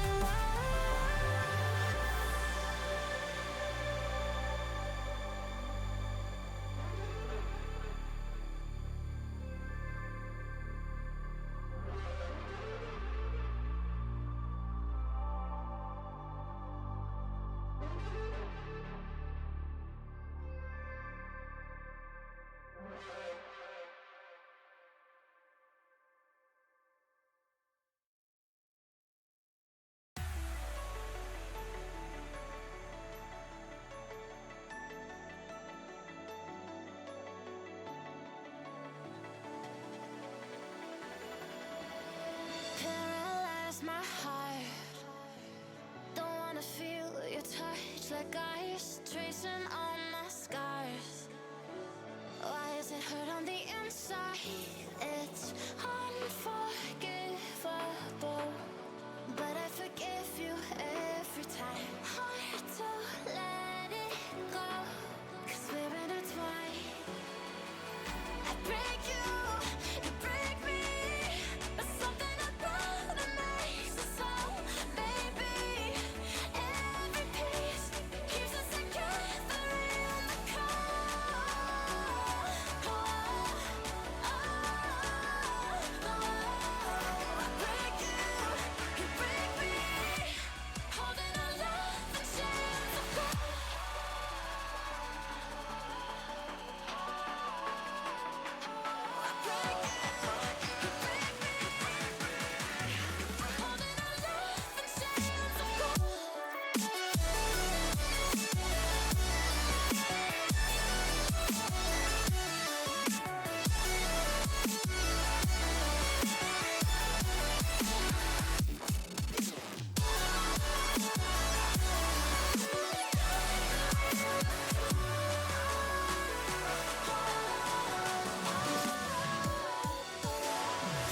paralyze my heart. Don't wanna feel your touch like ice tracing on my scars. Why is it hurt on the inside? It's unforgivable, but I forgive you every time. Hard to let it go, 'cause we're intertwined. I break you, you break me, but something about it makes us so, baby. Every piece keeps us together in the cold. I break you break me, holding our love in chains of gold. I break you break me, holding our love in chains of gold.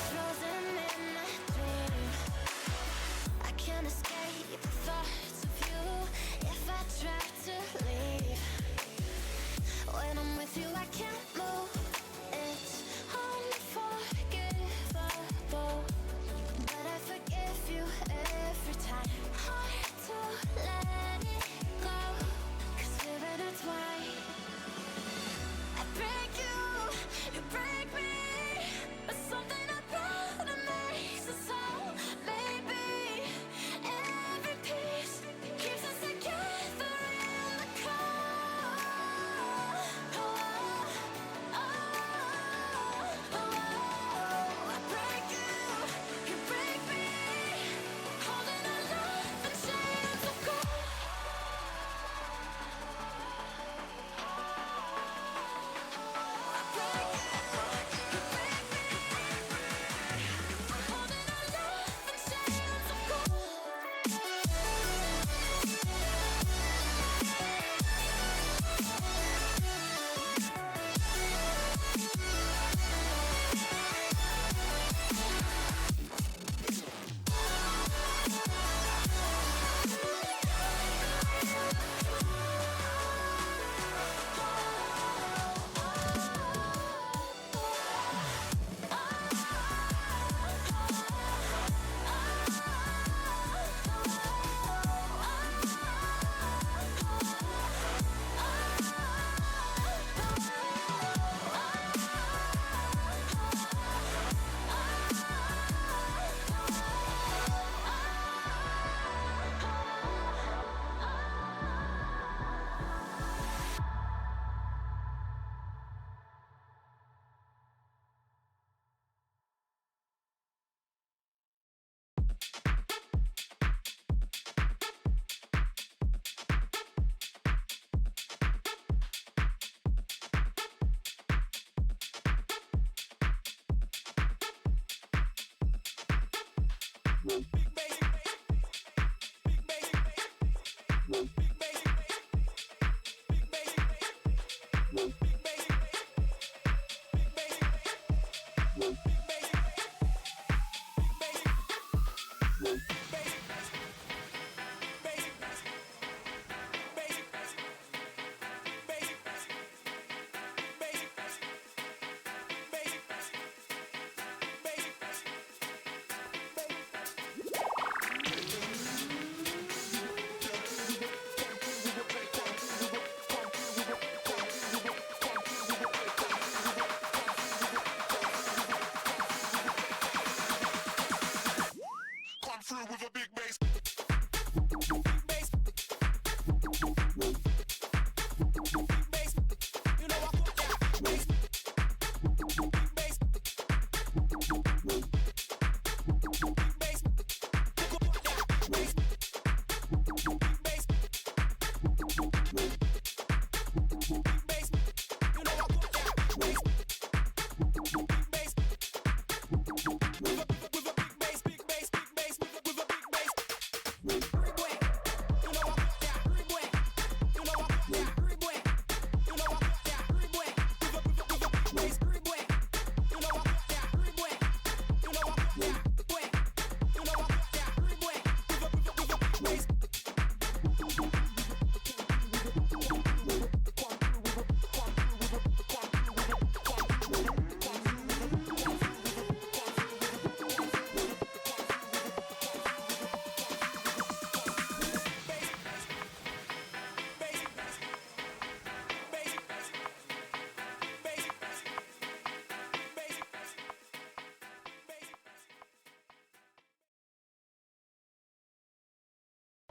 Frozen in my dream, I can't escape the thoughts of you. If I try to leave, when I'm with you I can't move. It's unforgivable, but I forgive you every time. Hard to let it go, 'cause we're intertwined. I break you break me, but something about it makes us whole, baby. Every piece keeps us together in the cold.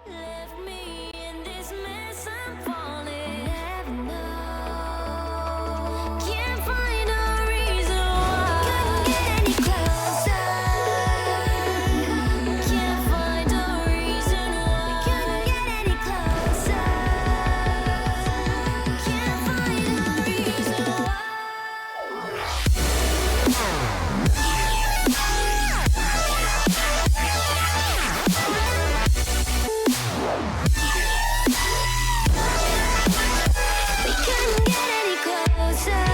Left me in this mess, I'm falling. Never know. Can't find a reason why. Couldn't get any closer. Can't find a reason why. Couldn't get any closer. Can't find a reason why. We couldn't get any closer.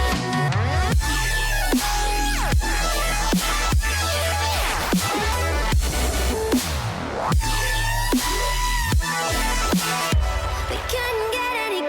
We couldn't get any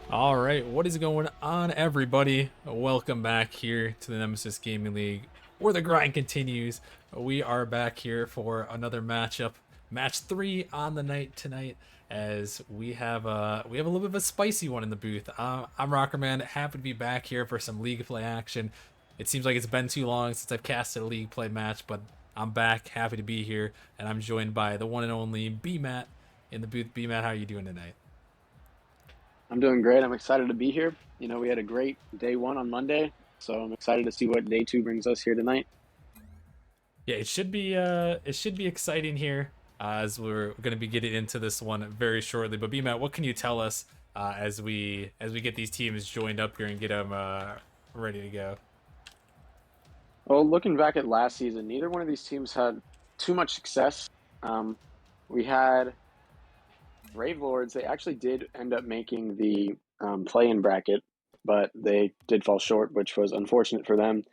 All right, what is going on, everybody? Welcome back here to the Nemesis Gaming League, where the grind continues. We are back here for another matchup, match 3 on the night tonight, as we have a little bit of a spicy one in the booth. I'm Rockerman, happy to be back here for some league play action. It seems like it's been too long since I've casted a league play match, but I'm back, happy to be here, and I'm joined by the one and only B-Matt in the booth. B-Matt, how are you doing tonight? I'm doing great. I'm excited to be here. You know, we had a great day 1 on Monday, so I'm excited to see what day 2 brings us here tonight. Yeah, it should be exciting here, as we're going to be getting into this one very shortly. But B-Matt, what can you tell us as we get these teams joined up here and get them ready to go? Well, looking back at last season, neither one of these teams had too much success. We had Rave Lords. They actually did end up making the play-in bracket, but they did fall short, which was unfortunate for them.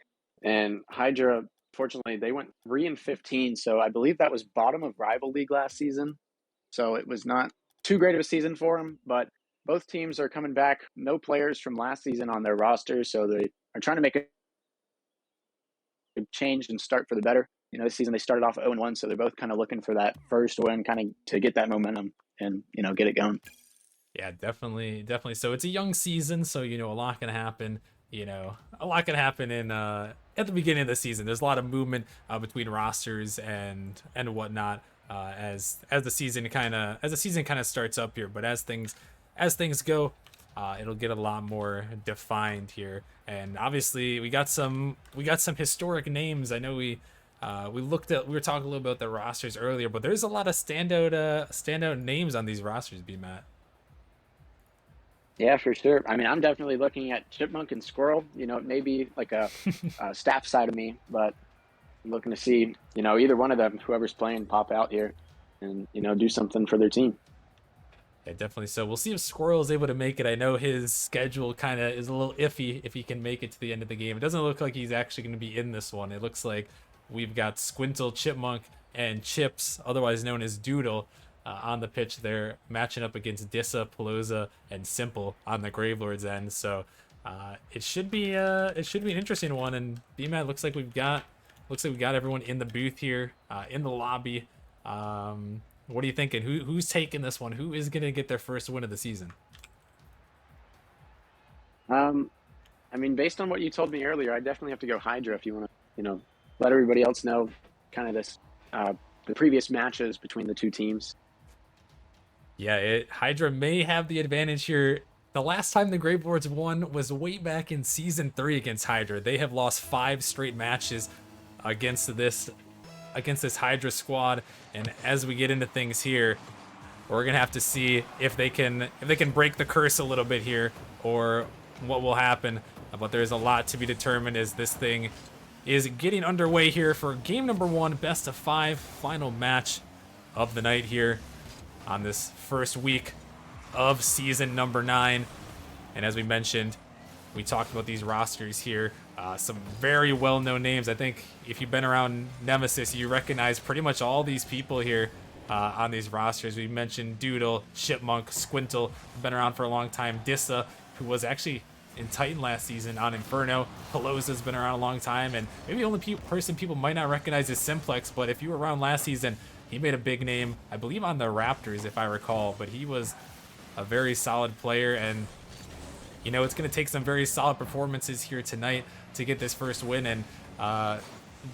And Hydra, fortunately, they went 3-15, so I believe that was bottom of Rival League last season. So it was not too great of a season for them, but both teams are coming back. No players from last season on their roster, so they are trying to make a change and start for the better. You know, this season they started off 0-1, so they're both kind of looking for that first win, kind of to get that momentum and, you know, get it going. Yeah, definitely. So it's a young season, so a lot can happen. A lot can happen in at the beginning of the season. There's a lot of movement between rosters and whatnot. as the season kind of starts up here. But as things go, it'll get a lot more defined here. And obviously, we got some historic names. I know we were talking a little about the rosters earlier, but there's a lot of standout names on these rosters, B Matt. Yeah, for sure. I mean, I'm definitely looking at Chipmunk and Squirrel. Maybe like a staff side of me, but I'm looking to see, either one of them, whoever's playing, pop out here and, do something for their team. Yeah, definitely. So we'll see if Squirrel is able to make it. I know his schedule kind of is a little iffy if he can make it to the end of the game. It doesn't look like he's actually going to be in this one. It looks like we've got Squintle, Chipmunk, and Chips, otherwise known as Doodle, on the pitch there, matching up against Dissa, Pelosa, and Simple on the Gravelord's end. So it should be an interesting one. And BMAT looks like we've got everyone in the booth here, in the lobby. What are you thinking? Who's taking this one? Who is gonna get their first win of the season? I mean, based on what you told me earlier, I definitely have to go Hydra if you want to, let everybody else know kind of this the previous matches between the two teams. Yeah, Hydra may have the advantage here. The last time the Gravelords won was way back in Season 3 against Hydra. They have lost 5 straight matches against this Hydra squad. And as we get into things here, we're gonna have to see if they can break the curse a little bit here, or what will happen. But there's a lot to be determined as this thing is getting underway here for game number 1, best of 5, final match of the night here on this first week of season number 9. And as we mentioned, we talked about these rosters here. Some very well-known names. I think if you've been around Nemesis, you recognize pretty much all these people here on these rosters. We mentioned Doodle, Chipmunk, Squintle, been around for a long time. Dissa, who was actually in Titan last season on Inferno. Pelosa's been around a long time, and maybe the only person people might not recognize is Simplex, but if you were around last season, he made a big name, I believe on the Raptors, if I recall, but he was a very solid player, and it's going to take some very solid performances here tonight to get this first win. And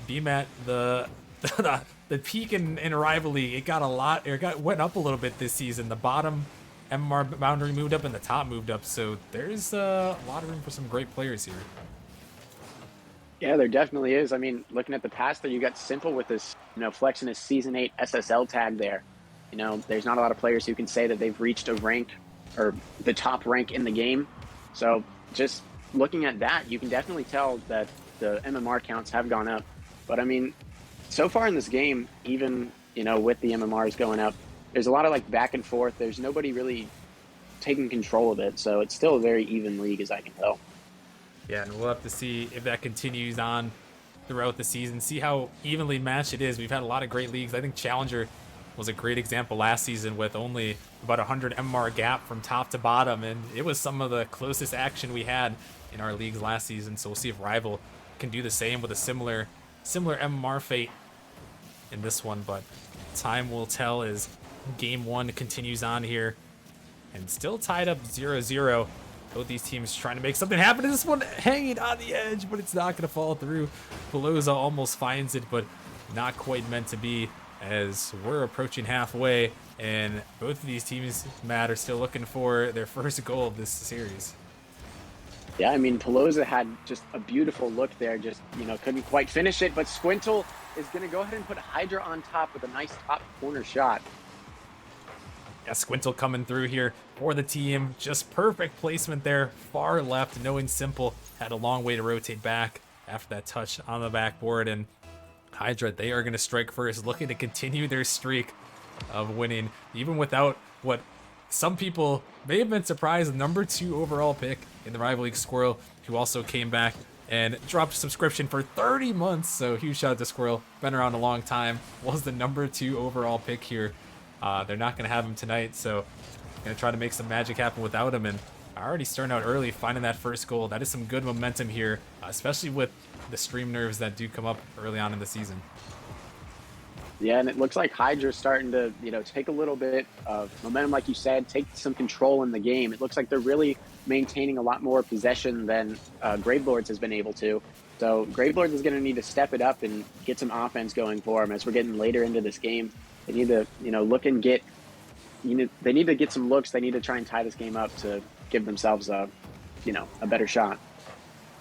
BMAT, the peak in rivalry, it went up a little bit this season. The bottom MMR boundary moved up and the top moved up, so there's a lot of room for some great players here. Yeah, there definitely is. I mean, looking at the past there, you got Simple with this, flexing his Season 8 SSL tag there. There's not a lot of players who can say that they've reached a rank or the top rank in the game. So just looking at that, you can definitely tell that the MMR counts have gone up. But I mean, so far in this game, even, with the MMRs going up, there's a lot of back and forth. There's nobody really taking control of it. So it's still a very even league as I can tell. Yeah, and we'll have to see if that continues on throughout the season, see how evenly matched it is. We've had a lot of great leagues. I think Challenger was a great example last season with only about 100 MMR gap from top to bottom, and it was some of the closest action we had in our leagues last season. So we'll see if Rival can do the same with a similar MMR fate in this one, but time will tell as game 1 continues on here and still tied up 0-0. Both these teams trying to make something happen. This one hanging on the edge, but it's not going to fall through. Pelosa almost finds it, but not quite meant to be, as we're approaching halfway, and both of these teams, Matt, are still looking for their first goal of this series. Yeah, I mean, Pelosa had just a beautiful look there, just, couldn't quite finish it, but Squintle is going to go ahead and put Hydra on top with a nice top corner shot. Yeah, Squintle coming through here for the team. Just perfect placement there. Far left, knowing Simple had a long way to rotate back after that touch on the backboard. And Hydra, they are going to strike first, looking to continue their streak of winning, even without what some people may have been surprised, number 2 overall pick in the Rival League, Squirrel, who also came back and dropped a subscription for 30 months. So huge shout out to Squirrel. Been around a long time. Was the number 2 overall pick here. They're not going to have him tonight, so going to try to make some magic happen without him. And already starting out early, finding that first goal. That is some good momentum here, especially with the stream nerves that do come up early on in the season. Yeah, and it looks like Hydra's starting to, take a little bit of momentum, like you said, take some control in the game. It looks like they're really maintaining a lot more possession than Gravelords has been able to. So Gravelords is going to need to step it up and get some offense going for them as we're getting later into this game. They need to, look and get, they need to get some looks. They need to try and tie this game up to give themselves a better shot.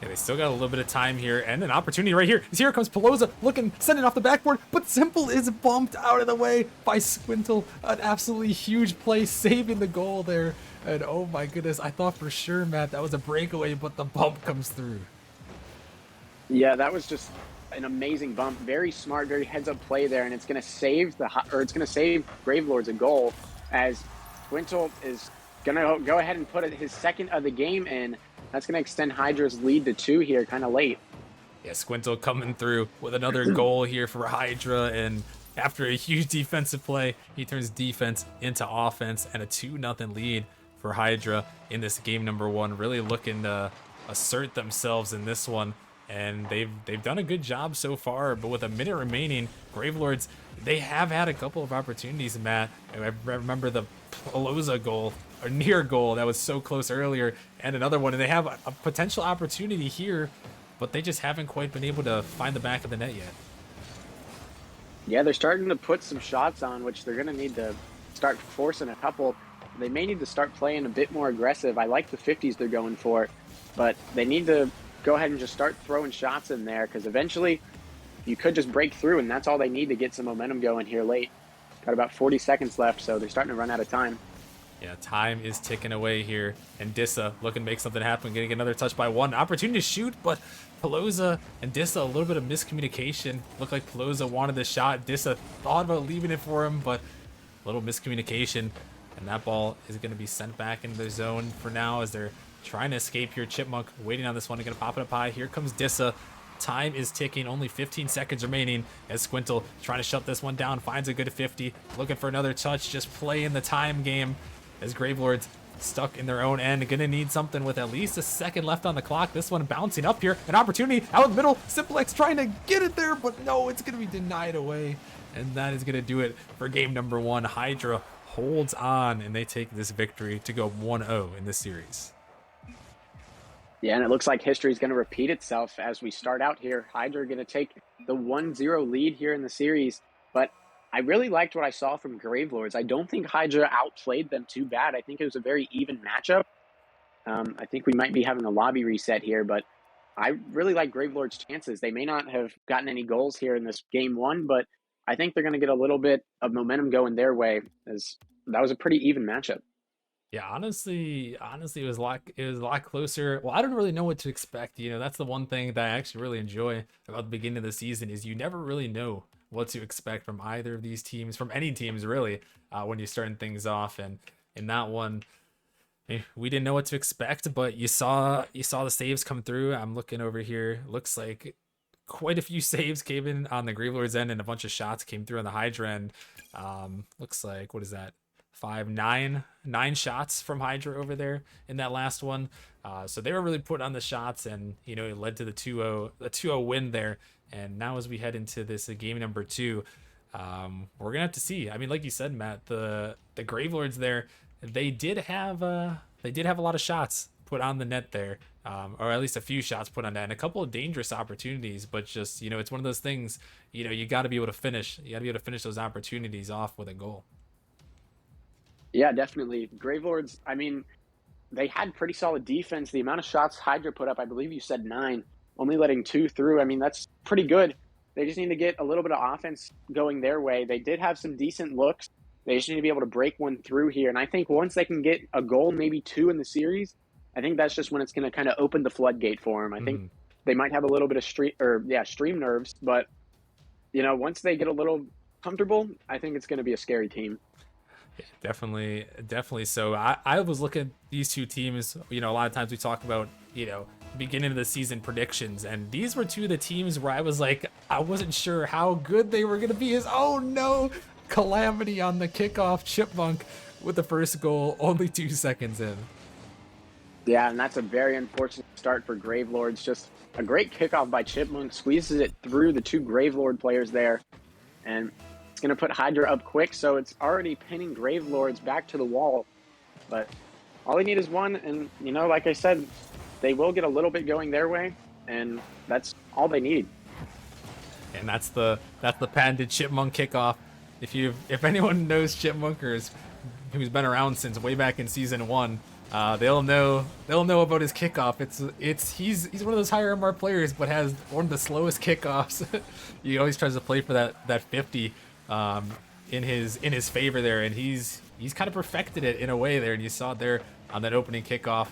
Yeah, they still got a little bit of time here and an opportunity right here. Here comes Pelosa looking, sending off the backboard, but Simple is bumped out of the way by Squintle. An absolutely huge play, saving the goal there. And oh my goodness, I thought for sure, Matt, that was a breakaway, but the bump comes through. Yeah, that was just an amazing bump. Very smart, very heads-up play there, and it's going to save Gravelords a goal as Squintle is going to go ahead and put his second of the game in. That's going to extend Hydra's lead to 2 here kind of late. Yeah, Squintle coming through with another goal here for Hydra, and after a huge defensive play, he turns defense into offense, and a 2-0 lead for Hydra in this game number 1. Really looking to assert themselves in this one, and they've done a good job so far. But with a minute remaining, Gravelords, they have had a couple of opportunities, Matt. I remember the Pelosa goal, or near goal, that was so close earlier, and another one, and they have a potential opportunity here, but they just haven't quite been able to find the back of the net yet. Yeah, they're starting to put some shots on, which they're going to need to start forcing a couple. They may need to start playing a bit more aggressive. I like the 50s they're going for, but they need to go ahead and just start throwing shots in there, because eventually you could just break through, and that's all they need to get some momentum going here late. Got about 40 seconds left, so they're starting to run out of time. Yeah, time is ticking away here, and Dissa looking to make something happen, getting another touch by one. Opportunity to shoot, but Pelosa and Dissa, a little bit of miscommunication. Looked like Pelosa wanted the shot. Dissa thought about leaving it for him, but a little miscommunication, and that ball is going to be sent back into their zone for now as they're trying to escape here. Chipmunk waiting on this one. They're going to pop it up high. Here comes Dissa. Time is ticking, only 15 seconds remaining as Squintle trying to shut this one down, finds a good 50, looking for another touch, just playing the time game as Gravelords stuck in their own end. Gonna need something with at least a second left on the clock. This one bouncing up here, an opportunity out of the middle. Simplex trying to get it there, but no, it's gonna be denied away. And that is gonna do it for game number 1. Hydra holds on, and they take this victory to go 1-0 in this series. Yeah, and it looks like history is going to repeat itself as we start out here. Hydra are going to take the 1-0 lead here in the series, but I really liked what I saw from Gravelords. I don't think Hydra outplayed them too bad. I think it was a very even matchup. I think we might be having a lobby reset here, but I really like Gravelords' chances. They may not have gotten any goals here in this game 1, but I think they're going to get a little bit of momentum going their way, as that was a pretty even matchup. Yeah, honestly, it was a lot closer. Well, I don't really know what to expect. That's the one thing that I actually really enjoy about the beginning of the season is you never really know what to expect from either of these teams, from any teams really, when you're starting things off. And in that one, we didn't know what to expect, but you saw the saves come through. I'm looking over here. Looks like quite a few saves came in on the Gravelords end, and a bunch of shots came through on the Hydra end. Looks like, what is that? 9 shots from Hydra over there in that last one. So they were really put on the shots, and it led to the 2-0 win there. And now as we head into this game number 2, we're gonna have to see. I mean, like you said, Matt, the Gravelords there, they did have a lot of shots put on the net there, or at least a few shots put on net, and a couple of dangerous opportunities. But just it's one of those things. You got to be able to finish. You got to be able to finish those opportunities off with a goal. Yeah, definitely. Gravelords, I mean, they had pretty solid defense. The amount of shots Hydra put up, I believe you said 9, only letting 2 through. I mean, that's pretty good. They just need to get a little bit of offense going their way. They did have some decent looks. They just need to be able to break one through here. And I think once they can get a goal, maybe 2 in the series, I think that's just when it's going to kind of open the floodgate for them. I think they might have a little bit of stream nerves, but once they get a little comfortable, I think it's going to be a scary team. Definitely so. I was looking at these two teams, a lot of times we talk about, beginning of the season predictions, and these were 2 of the teams where I was like, I wasn't sure how good they were going to be. Oh no, calamity on the kickoff. Chipmunk with the first goal, only 2 seconds in. Yeah, and that's a very unfortunate start for Gravelords. Just a great kickoff by Chipmunk, squeezes it through the 2 Gravelord players there, and it's going to put Hydra up quick, so it's already pinning Gravelords back to the wall. But all they need is one, and, like I said, they will get a little bit going their way, and that's all they need. And that's the patented Chipmunk kickoff. if anyone knows Chipmunk or who's been around since way back in season 1, they'll know about his kickoff. He's one of those higher MR players, but has one of the slowest kickoffs. He always tries to play for that 50 in his favor there, and he's kind of perfected it in a way there. And you saw it there on that opening kickoff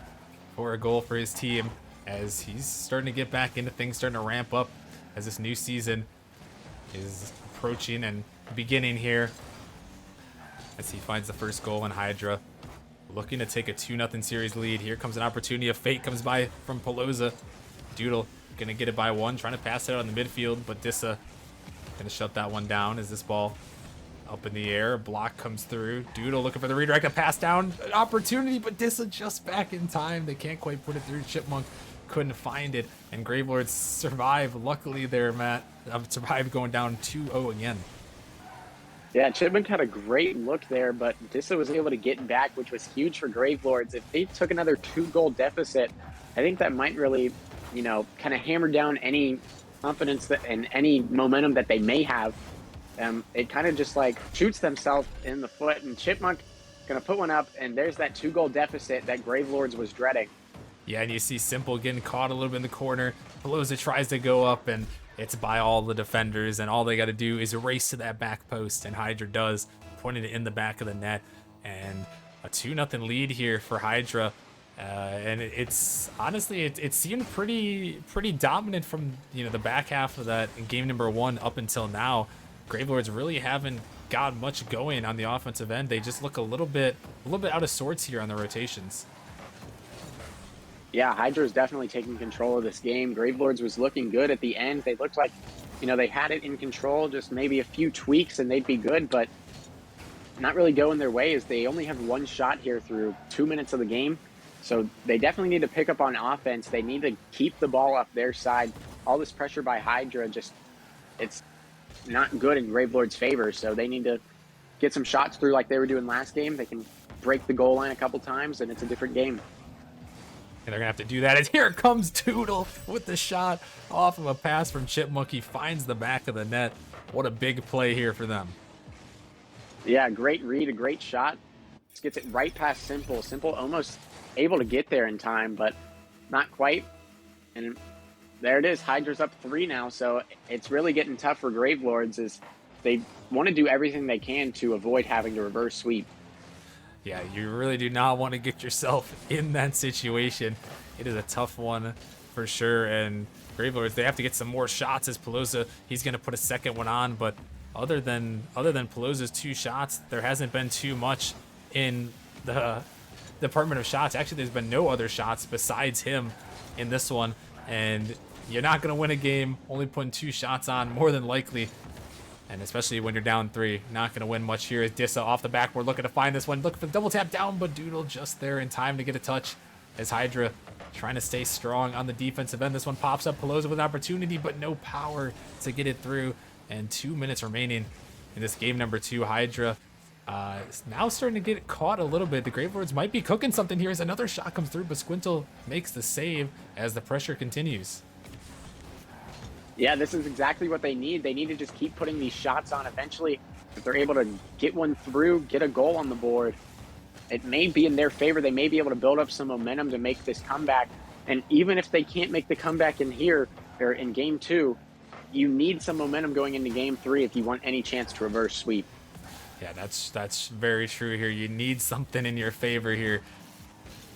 for a goal for his team, as he's starting to get back into things, starting to ramp up as this new season is approaching and beginning here. As he finds the first goal in Hydra, looking to take a 2-0 series lead. Here comes an opportunity. A fake comes by from Pelosa. Doodle gonna get it by 1, trying to pass it out in the midfield, but Dissa gonna shut that one down as this ball up in the air. A block comes through. Doodle looking for the redirect, a pass down. An opportunity, but Dissa just back in time. They can't quite put it through. Chipmunk couldn't find it, and Gravelords survive. Luckily there, Matt, survived going down 2-0 again. Yeah, Chipmunk had a great look there, but Dissa was able to get back, which was huge for Gravelords. If they took another 2-goal deficit, I think that might really, kind of hammer down any confidence and any momentum that they may have. It kind of just like shoots themselves in the foot, and Chipmunk gonna put one up, and there's that 2-goal deficit that Gravelords was dreading. Yeah, and you see Simple getting caught a little bit in the corner. Pelosa tries to go up, and it's by all the defenders, and all they got to do is race to that back post, and Hydra does, pointing it in the back of the net, and a 2-0 lead here for Hydra. And it's honestly, it seemed pretty dominant from the back half of that in game number 1 up until now. Gravelords really haven't got much going on the offensive end. They just look a little bit out of sorts here on the rotations. Yeah, Hydra's definitely taking control of this game. Gravelords was looking good at the end. They looked like, they had it in control, just maybe a few tweaks and they'd be good, but not really going their way, as they only have 1 shot here through 2 minutes of the game. So they definitely need to pick up on offense. They need to keep the ball up their side. All this pressure by Hydra, it's not good in Gravelords' favor. So they need to get some shots through like they were doing last game. They can break the goal line a couple times, and it's a different game. And they're going to have to do that. And here comes Doodle with the shot off of a pass from Chipmunk. He finds the back of the net. What a big play here for them. Yeah, great read, a great shot. Just gets it right past Simple. Simple almost able to get there in time, but not quite. And there it is. Hydra's up 3 now, so it's really getting tough for Gravelords, as they want to do everything they can to avoid having to reverse sweep. Yeah, you really do not want to get yourself in that situation. It is a tough one for sure, and Gravelords, they have to get some more shots as Pelosa, he's going to put a second one on, but other than Pelosa's 2 shots, there hasn't been too much in the department of shots. Actually, there's been no other shots besides him in this one, and you're not going to win a game only putting 2 shots on, more than likely. And especially when you're down 3, not going to win much here. As Dissa off the backboard looking to find this one. Looking for the double tap down, but Doodle just there in time to get a touch. As Hydra trying to stay strong on the defensive end. This one pops up. Pelosa with an opportunity, but no power to get it through. And 2 minutes remaining in this game number 2. Hydra is now starting to get caught a little bit. The Gravelords might be cooking something here as another shot comes through, but Squintle makes the save as the pressure continues. Yeah, this is exactly what they need. They need to just keep putting these shots on. Eventually, if they're able to get one through, get a goal on the board, it may be in their favor. They may be able to build up some momentum to make this comeback. And even if they can't make the comeback in here, or in game 2, you need some momentum going into game 3 if you want any chance to reverse sweep. Yeah, that's very true here. You need something in your favor here,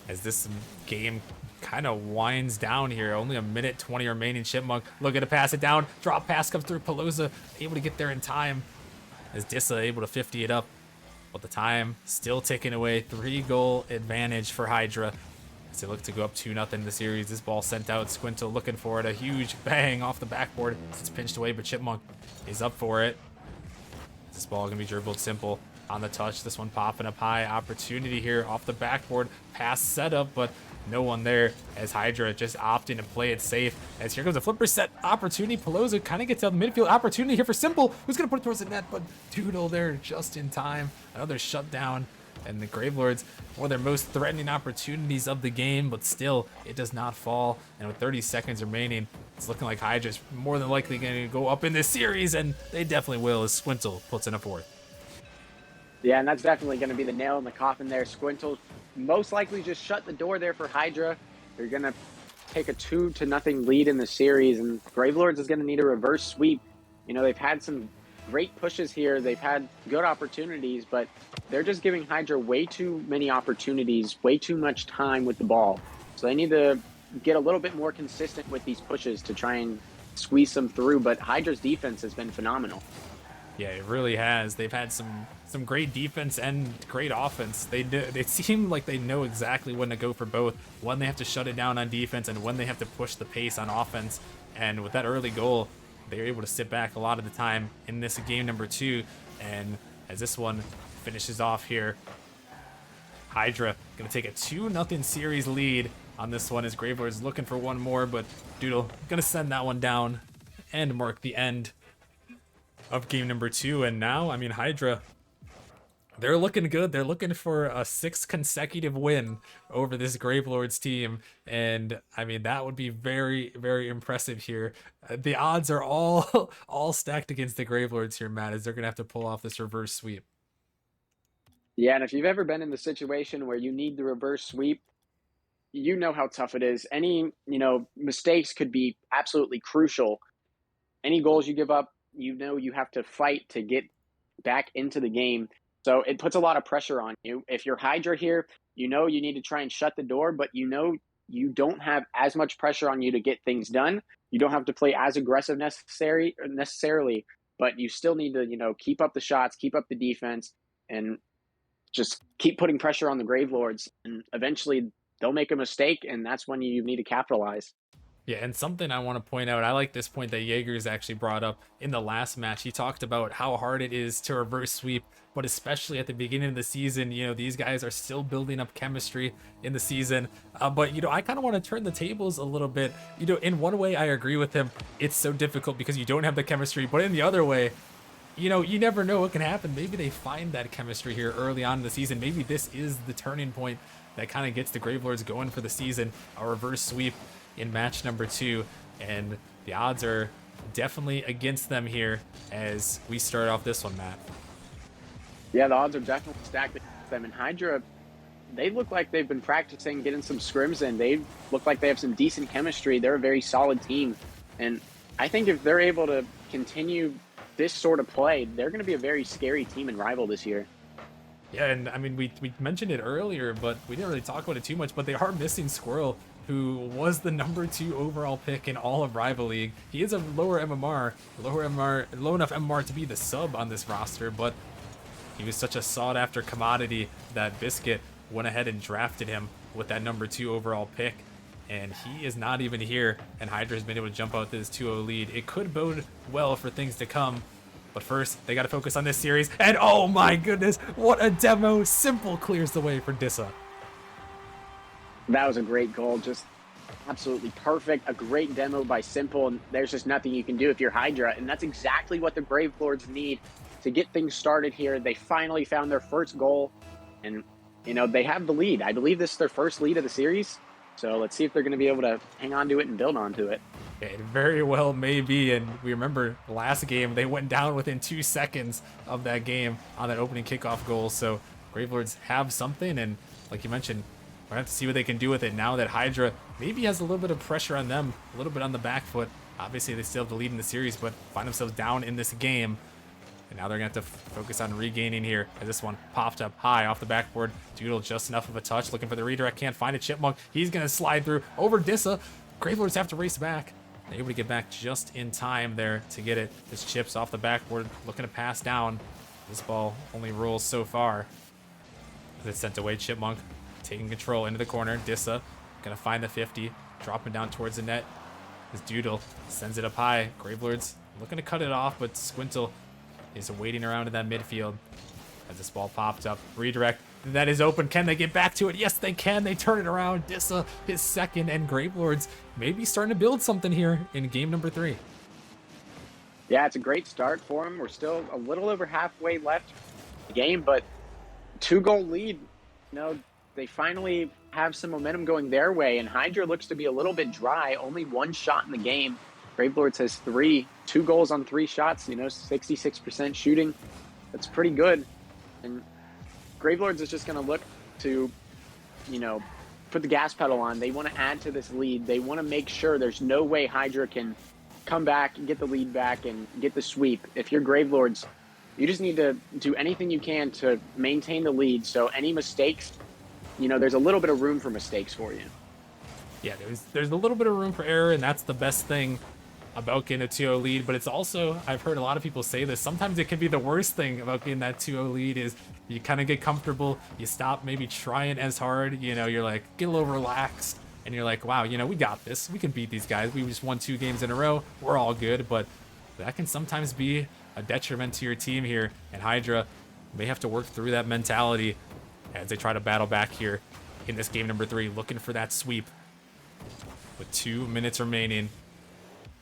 as this game kind of winds down here. Only a minute 20 remaining. Chipmunk looking to pass it down. Drop pass comes through. Pelosa able to get there in time, as Dissa able to 50 it up. But the time still ticking away. 3-goal advantage for Hydra as they look to go up 2-0 in the series. This ball sent out. Squintle looking for it. A huge bang off the backboard. It's pinched away, but Chipmunk is up for it. This ball going to be dribbled. Simple on the touch. This one popping up high. Opportunity here off the backboard. Pass setup, but no one there, as Hydra just opting to play it safe. As here comes a flipper set opportunity. Pelosa kind of gets out the midfield. Opportunity here for Simple, who's going to put it towards the net, but Doodle there just in time. Another shutdown, and the Gravelords, one of their most threatening opportunities of the game, but still, it does not fall. And with 30 seconds remaining, it's looking like Hydra's more than likely going to go up in this series, and they definitely will, as Squintle puts in a 4th. Yeah, and that's definitely going to be the nail in the coffin there. Squintle most likely just shut the door there for Hydra. They're going to take a 2-0 lead in the series, and Gravelords is going to need a reverse sweep. You know, they've had some great pushes here. They've had good opportunities, but they're just giving Hydra way too many opportunities, way too much time with the ball. So they need to get a little bit more consistent with these pushes to try and squeeze them through. But Hydra's defense has been phenomenal. Yeah, it really has. They've had some great defense and great offense. They seem like they know exactly when to go for both. When they have to shut it down on defense and when they have to push the pace on offense. And with that early goal, they're able to sit back a lot of the time in this game number 2. And as this one finishes off here, Hydra gonna take a 2-0 series lead on this one as Gravelord is looking for one more, but Doodle gonna send that one down and mark the end of game number 2. And now, I mean, Hydra, they're looking good. They're looking for a 6th consecutive win over this Gravelords team. And I mean, that would be very, very impressive here. The odds are all all stacked against the Gravelords here, Matt, as they're going to have to pull off this reverse sweep. Yeah, and if you've ever been in the situation where you need the reverse sweep, you know how tough it is. Any, mistakes could be absolutely crucial. Any goals you give up, you know you have to fight to get back into the game. So it puts a lot of pressure on you. If you're Hydra here, you know you need to try and shut the door, but you know you don't have as much pressure on you to get things done. You don't have to play as aggressive necessarily, but you still need to, keep up the shots, keep up the defense, and just keep putting pressure on the Gravelords. And eventually they'll make a mistake, and that's when you need to capitalize. Yeah, and something I want to point out, I like this point that Jaegers actually brought up in the last match. He talked about how hard it is to reverse sweep, but especially at the beginning of the season, these guys are still building up chemistry in the season. But, I kind of want to turn the tables a little bit. In one way, I agree with him. It's so difficult because you don't have the chemistry, but in the other way, you never know what can happen. Maybe they find that chemistry here early on in the season. Maybe this is the turning point that kind of gets the Gravelords going for the season, a reverse sweep in match number 2, and the odds are definitely against them here as we start off this one, Matt. Yeah, the odds are definitely stacked against them. And Hydra, they look like they've been practicing, getting some scrims in. They look like they have some decent chemistry. They're a very solid team. And I think if they're able to continue this sort of play, they're going to be a very scary team and rival this year. Yeah, and I mean, we mentioned it earlier, but we didn't really talk about it too much, but they are missing Squirrel, who was the number 2 overall pick in all of Rival League. He is a low enough MMR to be the sub on this roster, but he was such a sought-after commodity that Biscuit went ahead and drafted him with that number 2 overall pick, and he is not even here, and Hydra has been able to jump out to this 2-0 lead. It could bode well for things to come, but first, they got to focus on this series, and oh my goodness, what a demo! Simple clears the way for Dissa. That was a great goal, just absolutely perfect. A great demo by Simple, and there's just nothing you can do if you're Hydra, and that's exactly what the Gravelords need to get things started here. They finally found their first goal, and they have the lead. I believe this is their first lead of the series, so let's see if they're going to be able to hang on to it and build onto it. It very well may be, and we remember last game they went down within 2 seconds of that game on that opening kickoff goal, so Gravelords have something, and like you mentioned, we're going to have to see what they can do with it now that Hydra maybe has a little bit of pressure on them, a little bit on the back foot. Obviously, they still have the lead in the series, but find themselves down in this game. And now they're going to have to focus on regaining here as this one popped up high off the backboard. Doodle just enough of a touch, looking for the redirect, can't find a Chipmunk. He's going to slide through over Dissa. Gravelords have to race back. They're able to get back just in time there to get it. This Chips off the backboard, looking to pass down. This ball only rolls so far. It's sent away. Chipmunk taking control into the corner. Dissa gonna find the 50, dropping down towards the net. As Doodle sends it up high. Gravelords looking to cut it off, but Squintle is waiting around in that midfield as this ball popped up. Redirect. That is open. Can they get back to it? Yes, they can. They turn it around. Dissa, his second, and Gravelords maybe starting to build something here in game number 3. Yeah, it's a great start for them. We're still a little over halfway left in the game, but 2-goal lead. They finally have some momentum going their way, and Hydra looks to be a little bit dry. Only 1 shot in the game. Gravelords has 3, 2 goals on 3 shots, 66% shooting. That's pretty good. And Gravelords is just going to look to, put the gas pedal on. They want to add to this lead. They want to make sure there's no way Hydra can come back and get the lead back and get the sweep. If you're Gravelords, you just need to do anything you can to maintain the lead. So any mistakes, there's a little bit of room for mistakes for you. Yeah, there's a little bit of room for error, and that's the best thing about getting a 2-0 lead. But it's also, I've heard a lot of people say this, sometimes it can be the worst thing about getting that 2-0 lead is you kind of get comfortable, you stop maybe trying as hard, you're like, get a little relaxed, and you're like, wow, we got this, we can beat these guys, we just won 2 games in a row, we're all good. But that can sometimes be a detriment to your team here, and Hydra may have to work through that mentality as they try to battle back here in this game number 3, looking for that sweep. With 2 minutes remaining,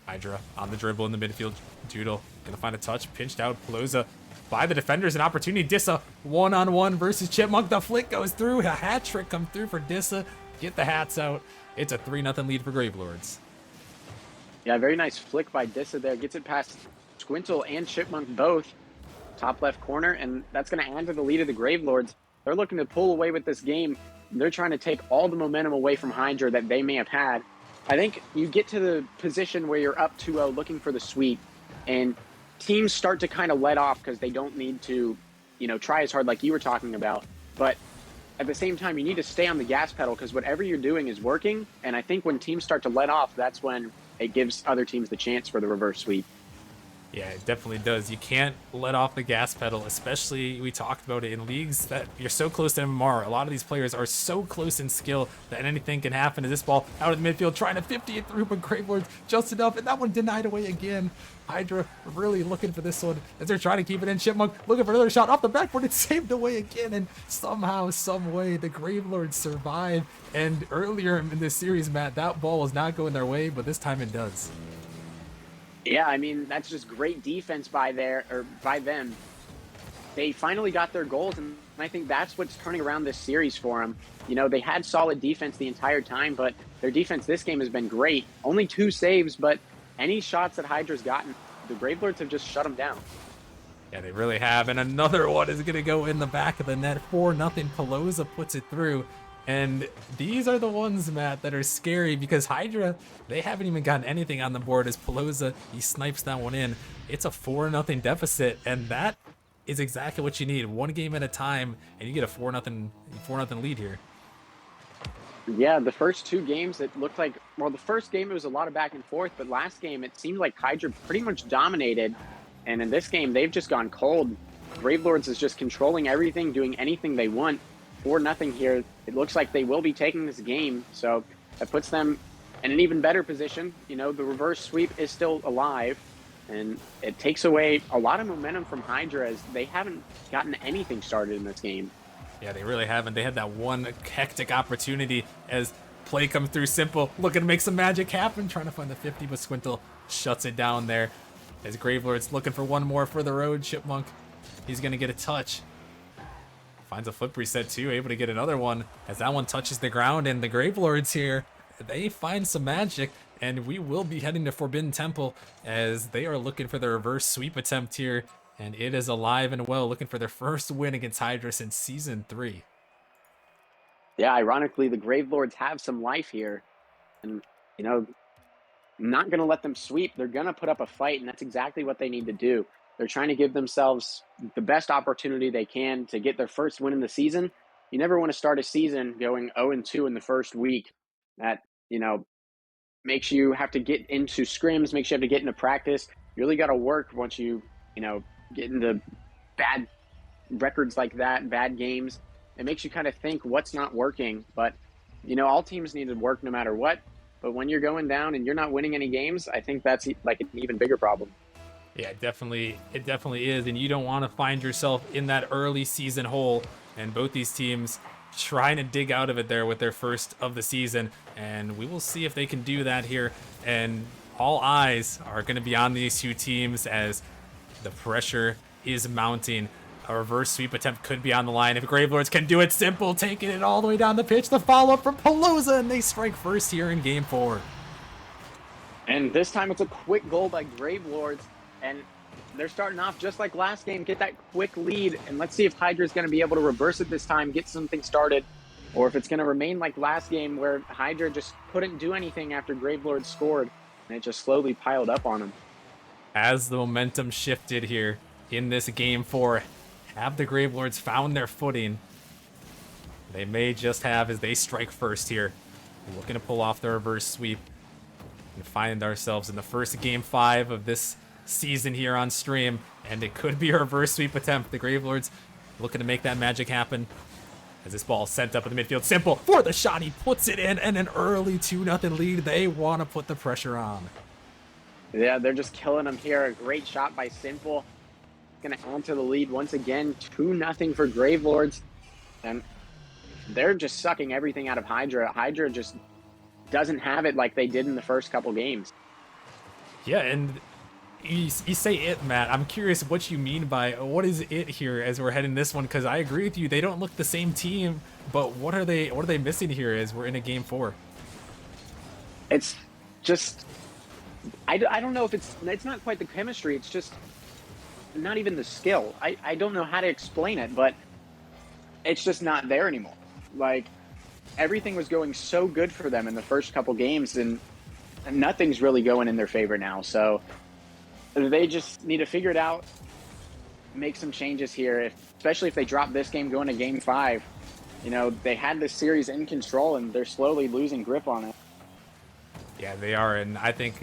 Hydra on the dribble in the midfield. Doodle gonna find a touch, pinched out. Palooza by the defenders, an opportunity. Dissa one-on-one versus Chipmunk. The flick goes through. A hat trick come through for Dissa. Get the hats out. It's a 3-0 lead for Gravelords. Yeah, very nice flick by Dissa there. Gets it past Squintle and Chipmunk both. Top left corner, and that's going to add to the lead of the Gravelords. They're looking to pull away with this game. They're trying to take all the momentum away from Hydra that they may have had. I think you get to the position where you're up 2-0 looking for the sweep, and teams start to kind of let off because they don't need to, try as hard like you were talking about. But at the same time, you need to stay on the gas pedal because whatever you're doing is working. And I think when teams start to let off, that's when it gives other teams the chance for the reverse sweep. Yeah, it definitely does. You can't let off the gas pedal, especially, we talked about it, in leagues that you're so close to MMR. A lot of these players are so close in skill that anything can happen. To this ball out of the midfield, trying to 50 it through, but Gravelords just enough, and that one denied away again. Hydra really looking for this one as they're trying to keep it in. Chipmunk looking for another shot off the backboard. It's saved away again, and somehow, some way, the Gravelords survive. And earlier in this series, Matt, that ball was not going their way, but this time it does. Yeah, I mean, that's just great defense by them. They finally got their goals, and I think that's what's turning around this series for them. They had solid defense the entire time, but their defense this game has been great. Only 2 saves, but any shots that Hydra's gotten, the Gravelords have just shut them down. Yeah, they really have, and another one is going to go in the back of the net. 4-0, Palooza puts it through. And these are the ones, Matt, that are scary because Hydra, they haven't even gotten anything on the board as Palooza, he snipes that one in. It's a 4-0 deficit, and that is exactly what you need. 1 game at a time, and you get a 4-0 lead here. Yeah, the first 2 games, it looked like, the first game it was a lot of back and forth, but last game it seemed like Hydra pretty much dominated. And in this game, they've just gone cold. Gravelords is just controlling everything, doing anything they want. 4-0 here. It looks like they will be taking this game, so that puts them in an even better position. The reverse sweep is still alive, and it takes away a lot of momentum from Hydra as they haven't gotten anything started in this game. Yeah, they really haven't. They had that one hectic opportunity as play comes through. Simple, looking to make some magic happen, trying to find the 50, but Squintle shuts it down there. As Gravelords looking for one more for the road. Chipmunk, he's going to get a touch. Finds a flip reset too, able to get another one as that one touches the ground, and the Gravelords here, they find some magic, and we will be heading to Forbidden Temple as they are looking for the reverse sweep attempt here, and it is alive and well, looking for their first win against Hydra since Season 3. Yeah, ironically, the Gravelords have some life here, and, not going to let them sweep. They're going to put up a fight, and that's exactly what they need to do. They're trying to give themselves the best opportunity they can to get their first win in the season. You never want to start a season going 0-2 in the first week. That, makes you have to get into scrims, makes you have to get into practice. You really got to work once you, get into bad records like that, bad games. It makes you kind of think what's not working. But, all teams need to work no matter what. But when you're going down and you're not winning any games, I think that's like an even bigger problem. Yeah, it definitely is, and you don't want to find yourself in that early season hole, and both these teams trying to dig out of it there with their first of the season, and we will see if they can do that here, and all eyes are going to be on these 2 teams as the pressure is mounting. A reverse sweep attempt could be on the line if Gravelords can do it. Simple, taking it all the way down the pitch, the follow-up from Palooza, and they strike first here in Game 4. And this time it's a quick goal by Gravelords. And they're starting off just like last game, get that quick lead, and let's see if Hydra's going to be able to reverse it this time, get something started, or if it's going to remain like last game where Hydra just couldn't do anything after Gravelord scored, and it just slowly piled up on him. As the momentum shifted here in this game 4, have the Gravelords found their footing? They may just have as they strike first here, looking to pull off the reverse sweep and find ourselves in the first game 5 of this season here on stream, and it could be a reverse sweep attempt. The Gravelords looking to make that magic happen as this ball sent up in the midfield. Simple for the shot, he puts it in, and an early 2-0 lead. They want to put the pressure on. Yeah, they're just killing them here. A great shot by Simple. Going to add to the lead once again. 2-0 for Gravelords. And they're just sucking everything out of Hydra. Hydra just doesn't have it like they did in the first couple games. Yeah, and you say it, Matt. I'm curious what you mean by what is it here as we're heading this one, because I agree with you. They don't look the same team, but what are they missing here as we're in a game 4? It's just... I don't know if it's not quite the chemistry. It's just not even the skill. I don't know how to explain it, but it's just not there anymore. Like, everything was going so good for them in the first couple games, and nothing's really going in their favor now. So they just need to figure it out, make some changes here, especially if they drop this game going to game 5. You know, they had this series in control, and they're slowly losing grip on it. Yeah, they are, and I think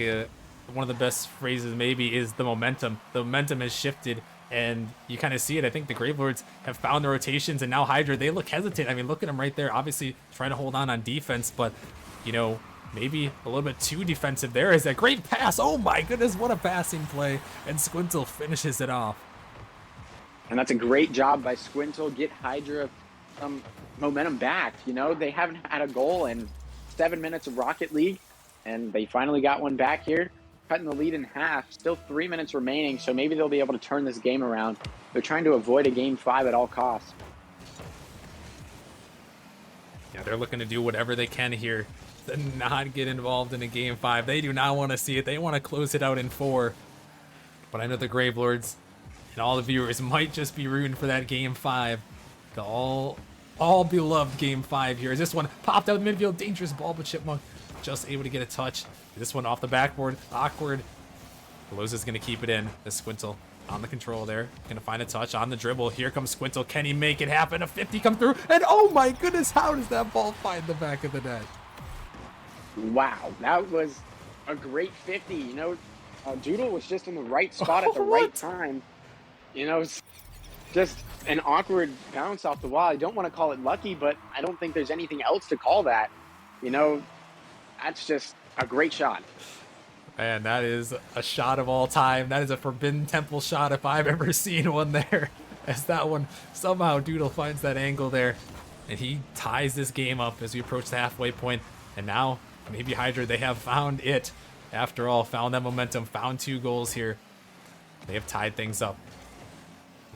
one of the best phrases maybe is the momentum. The momentum has shifted, and you kind of see it. I think the Gravelords have found the rotations, and now Hydra, they look hesitant. I mean, look at them right there, obviously trying to hold on defense, but, you know, maybe a little bit too defensive there. Is that great pass? Oh my goodness, what a passing play, and Squintle finishes it off. And that's a great job by Squintle. Get Hydra some momentum back. You know, they haven't had a goal in 7 minutes of Rocket League, and they finally got one back here, cutting the lead in half. Still 3 minutes remaining, so maybe they'll be able to turn this game around. They're trying to avoid a game 5 at all costs. Yeah, they're looking to do whatever they can here to not get involved in a game 5. They do not want to see it. They want to close it out in 4. But I know the Gravelords and all the viewers might just be rooting for that game 5. The all beloved game 5 here. As this one popped out the midfield, dangerous ball, but Chipmunk just able to get a touch. This one off the backboard, awkward. Pelosa's gonna keep it in. The Squintle on the control there, gonna find a touch on the dribble. Here comes Squintle. Can he make it happen? A 50 come through, and oh my goodness, how does that ball find the back of the net? Wow, that was a great 50. You know, Doodle was just in the right spot at the right time. You know, it's just an awkward bounce off the wall. I don't want to call it lucky, but I don't think there's anything else to call that. You know, that's just a great shot. Man, that is a shot of all time. That is a Forbidden Temple shot if I've ever seen one there. As that one, somehow Doodle finds that angle there. And he ties this game up as we approach the halfway point. And now, maybe Hydra, they have found it. After all, found that momentum, found 2 goals here. They have tied things up.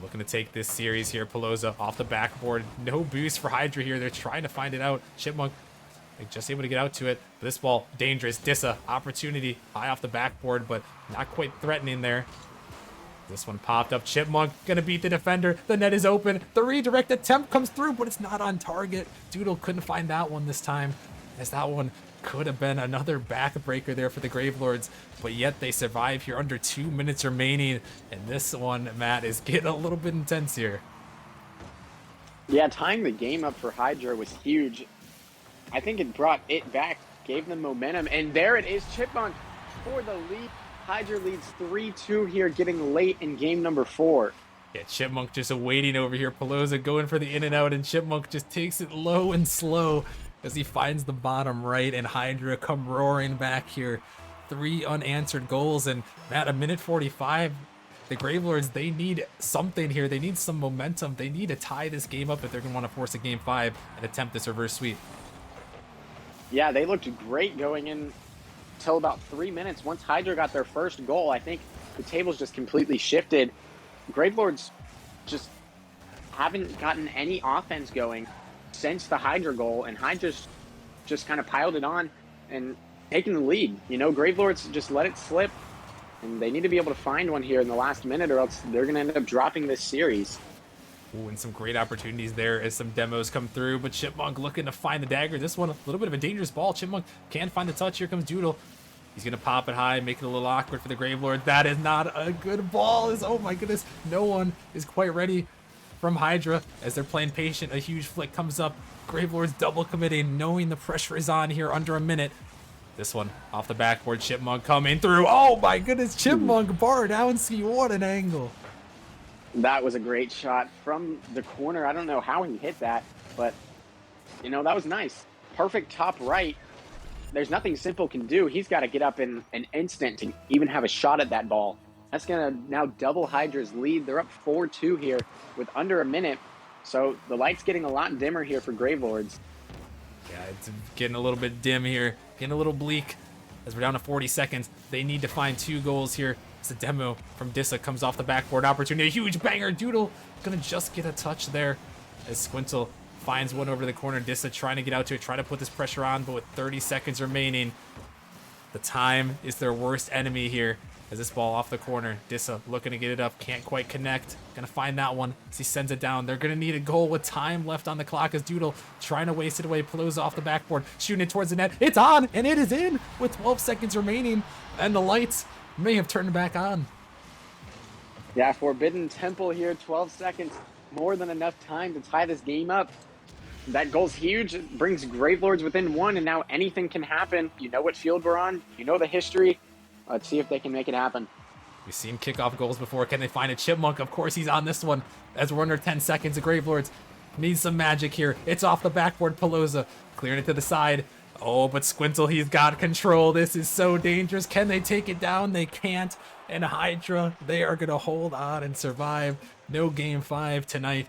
Looking to take this series here. Pelosa off the backboard. No boost for Hydra here. They're trying to find it out. Chipmunk just able to get out to it. This ball, dangerous. Dissa, opportunity. High off the backboard, but not quite threatening there. This one popped up. Chipmunk gonna beat the defender. The net is open. The redirect attempt comes through, but it's not on target. Doodle couldn't find that one this time, as that one could have been another backbreaker there for the Gravelords, but yet they survive here under 2 minutes remaining, and this one, Matt, is getting a little bit intense here. Yeah, tying the game up for Hydra was huge. I think it brought it back, gave them momentum, and there it is, Chipmunk for the lead. Hydra leads 3-2 here, getting late in game number 4. Yeah, Chipmunk just waiting over here. Pelosa going for the in and out, and Chipmunk just takes it low and slow as he finds the bottom right, and Hydra come roaring back here. 3 unanswered goals, and at a minute 45, the Gravelords, they need something here. They need some momentum. They need to tie this game up if they're going to want to force a game 5 and attempt this reverse sweep. Yeah, they looked great going in until about 3 minutes. Once Hydra got their first goal, I think the tables just completely shifted. Gravelords just haven't gotten any offense going since the Hydra goal, and Hydra's just kind of piled it on and taken the lead. You know, Gravelords just let it slip. and they need to be able to find one here in the last minute, or else they're going to end up dropping this series. Ooh, and some great opportunities there as some demos come through, but Chipmunk looking to find the dagger. This one, a little bit of a dangerous ball. Chipmunk can find the touch. Here comes Doodle. He's going to pop it high, make it a little awkward for the Gravelord. That is not a good ball. Oh my goodness. No one is quite ready from Hydra as they're playing patient. A huge flick comes up. Gravelord's double committing, knowing the pressure is on here under a minute. This one off the backboard. Chipmunk coming through. Oh my goodness. Chipmunk bar down. See what an angle. That was a great shot from the corner. I don't know how he hit that, but, you know, that was nice. Perfect top right. There's nothing Simple can do. He's got to get up in an instant to even have a shot at that ball. That's going to now double Hydra's lead. They're up 4-2 here with under a minute. So the light's getting a lot dimmer here for Gravelords. Yeah, it's getting a little bit dim here, getting a little bleak as we're down to 40 seconds. They need to find 2 goals here. It's a demo from Dissa, comes off the backboard opportunity. A huge banger. Doodle gonna just get a touch there as Squintle finds one over the corner. Dissa trying to get out to it, trying to put this pressure on, but with 30 seconds remaining, the time is their worst enemy here. As this ball off the corner, Dissa looking to get it up, can't quite connect. Gonna find that one as he sends it down. They're gonna need a goal with time left on the clock as Doodle trying to waste it away. Pelosa off the backboard, shooting it towards the net. It's on, and it is in with 12 seconds remaining, and the lights may have turned back on. Yeah, Forbidden Temple here, 12 seconds, more than enough time to tie this game up. That goal's huge. It brings Gravelords within 1, and now anything can happen. You know what field we're on. You know the history. Let's see if they can make it happen. We've seen kickoff goals before. Can they find a Chipmunk? Of course he's on this one as we're under 10 seconds. The Gravelords need some magic here. It's off the backboard. Pelosa clearing it to the side. Oh, but Squintle, he's got control. This is so dangerous. Can they take it down? They can't. And Hydra, they are going to hold on and survive. No game 5 tonight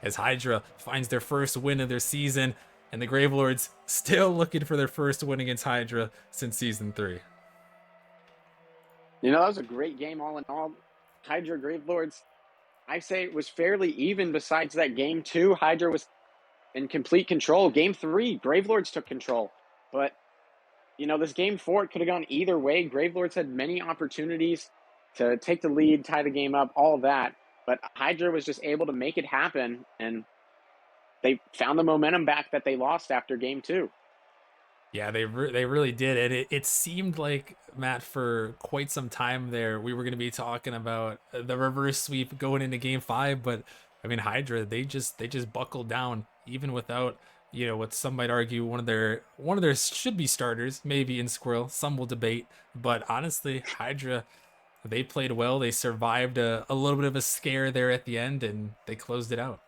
as Hydra finds their first win of their season, and the Gravelords still looking for their first win against Hydra since season 3. You know, that was a great game all in all. Hydra Gravelords, I say it was fairly even besides that game 2. Hydra was in complete control. Game 3, Gravelords took control. But, you know, this game 4, it could have gone either way. Gravelords had many opportunities to take the lead, tie the game up, all that. But Hydra was just able to make it happen, and they found the momentum back that they lost after game 2. Yeah, they really did. And it seemed like, Matt, for quite some time there, we were going to be talking about the reverse sweep going into game 5. But, I mean, Hydra, they just buckled down, even without, you know, what some might argue one of their should be starters, maybe in Squirrel. Some will debate. But honestly, Hydra, they played well. They survived a little bit of a scare there at the end, and they closed it out.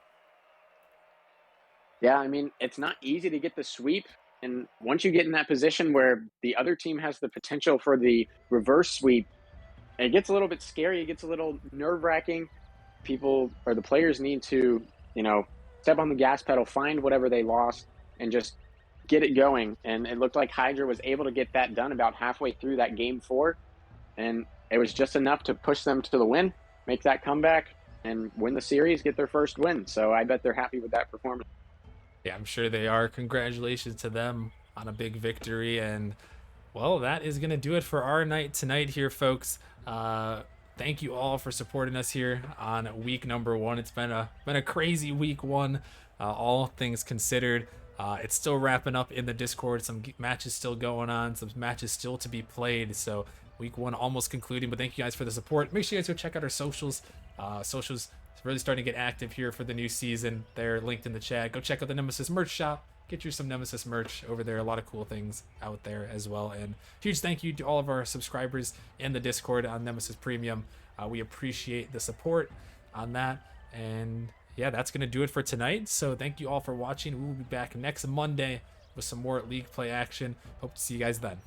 Yeah, I mean, it's not easy to get the sweep. And once you get in that position where the other team has the potential for the reverse sweep, it gets a little bit scary. It gets a little nerve-wracking. People, or the players, need to, you know, step on the gas pedal, find whatever they lost, and just get it going. And it looked like Hydra was able to get that done about halfway through that game 4. And it was just enough to push them to the win, make that comeback, and win the series, get their first win. So I bet they're happy with that performance. Yeah, I'm sure they are. Congratulations to them on a big victory. And, well, that is going to do it for our night tonight here, folks. Thank you all for supporting us here on week number 1. It's been a crazy week 1, all things considered. It's still wrapping up in the Discord. Some matches still going on. Some matches still to be played. So week 1 almost concluding. But thank you guys for the support. Make sure you guys go check out our socials. Socials really starting to get active here for the new season. They're linked in the chat. Go check out the Nemesis merch shop. Get you some Nemesis merch over there. A lot of cool things out there as well. And huge thank you to all of our subscribers in the Discord on Nemesis Premium. We appreciate the support on that. And yeah, that's going to do it for tonight. So thank you all for watching. We will be back next Monday with some more league play action. Hope to see you guys then.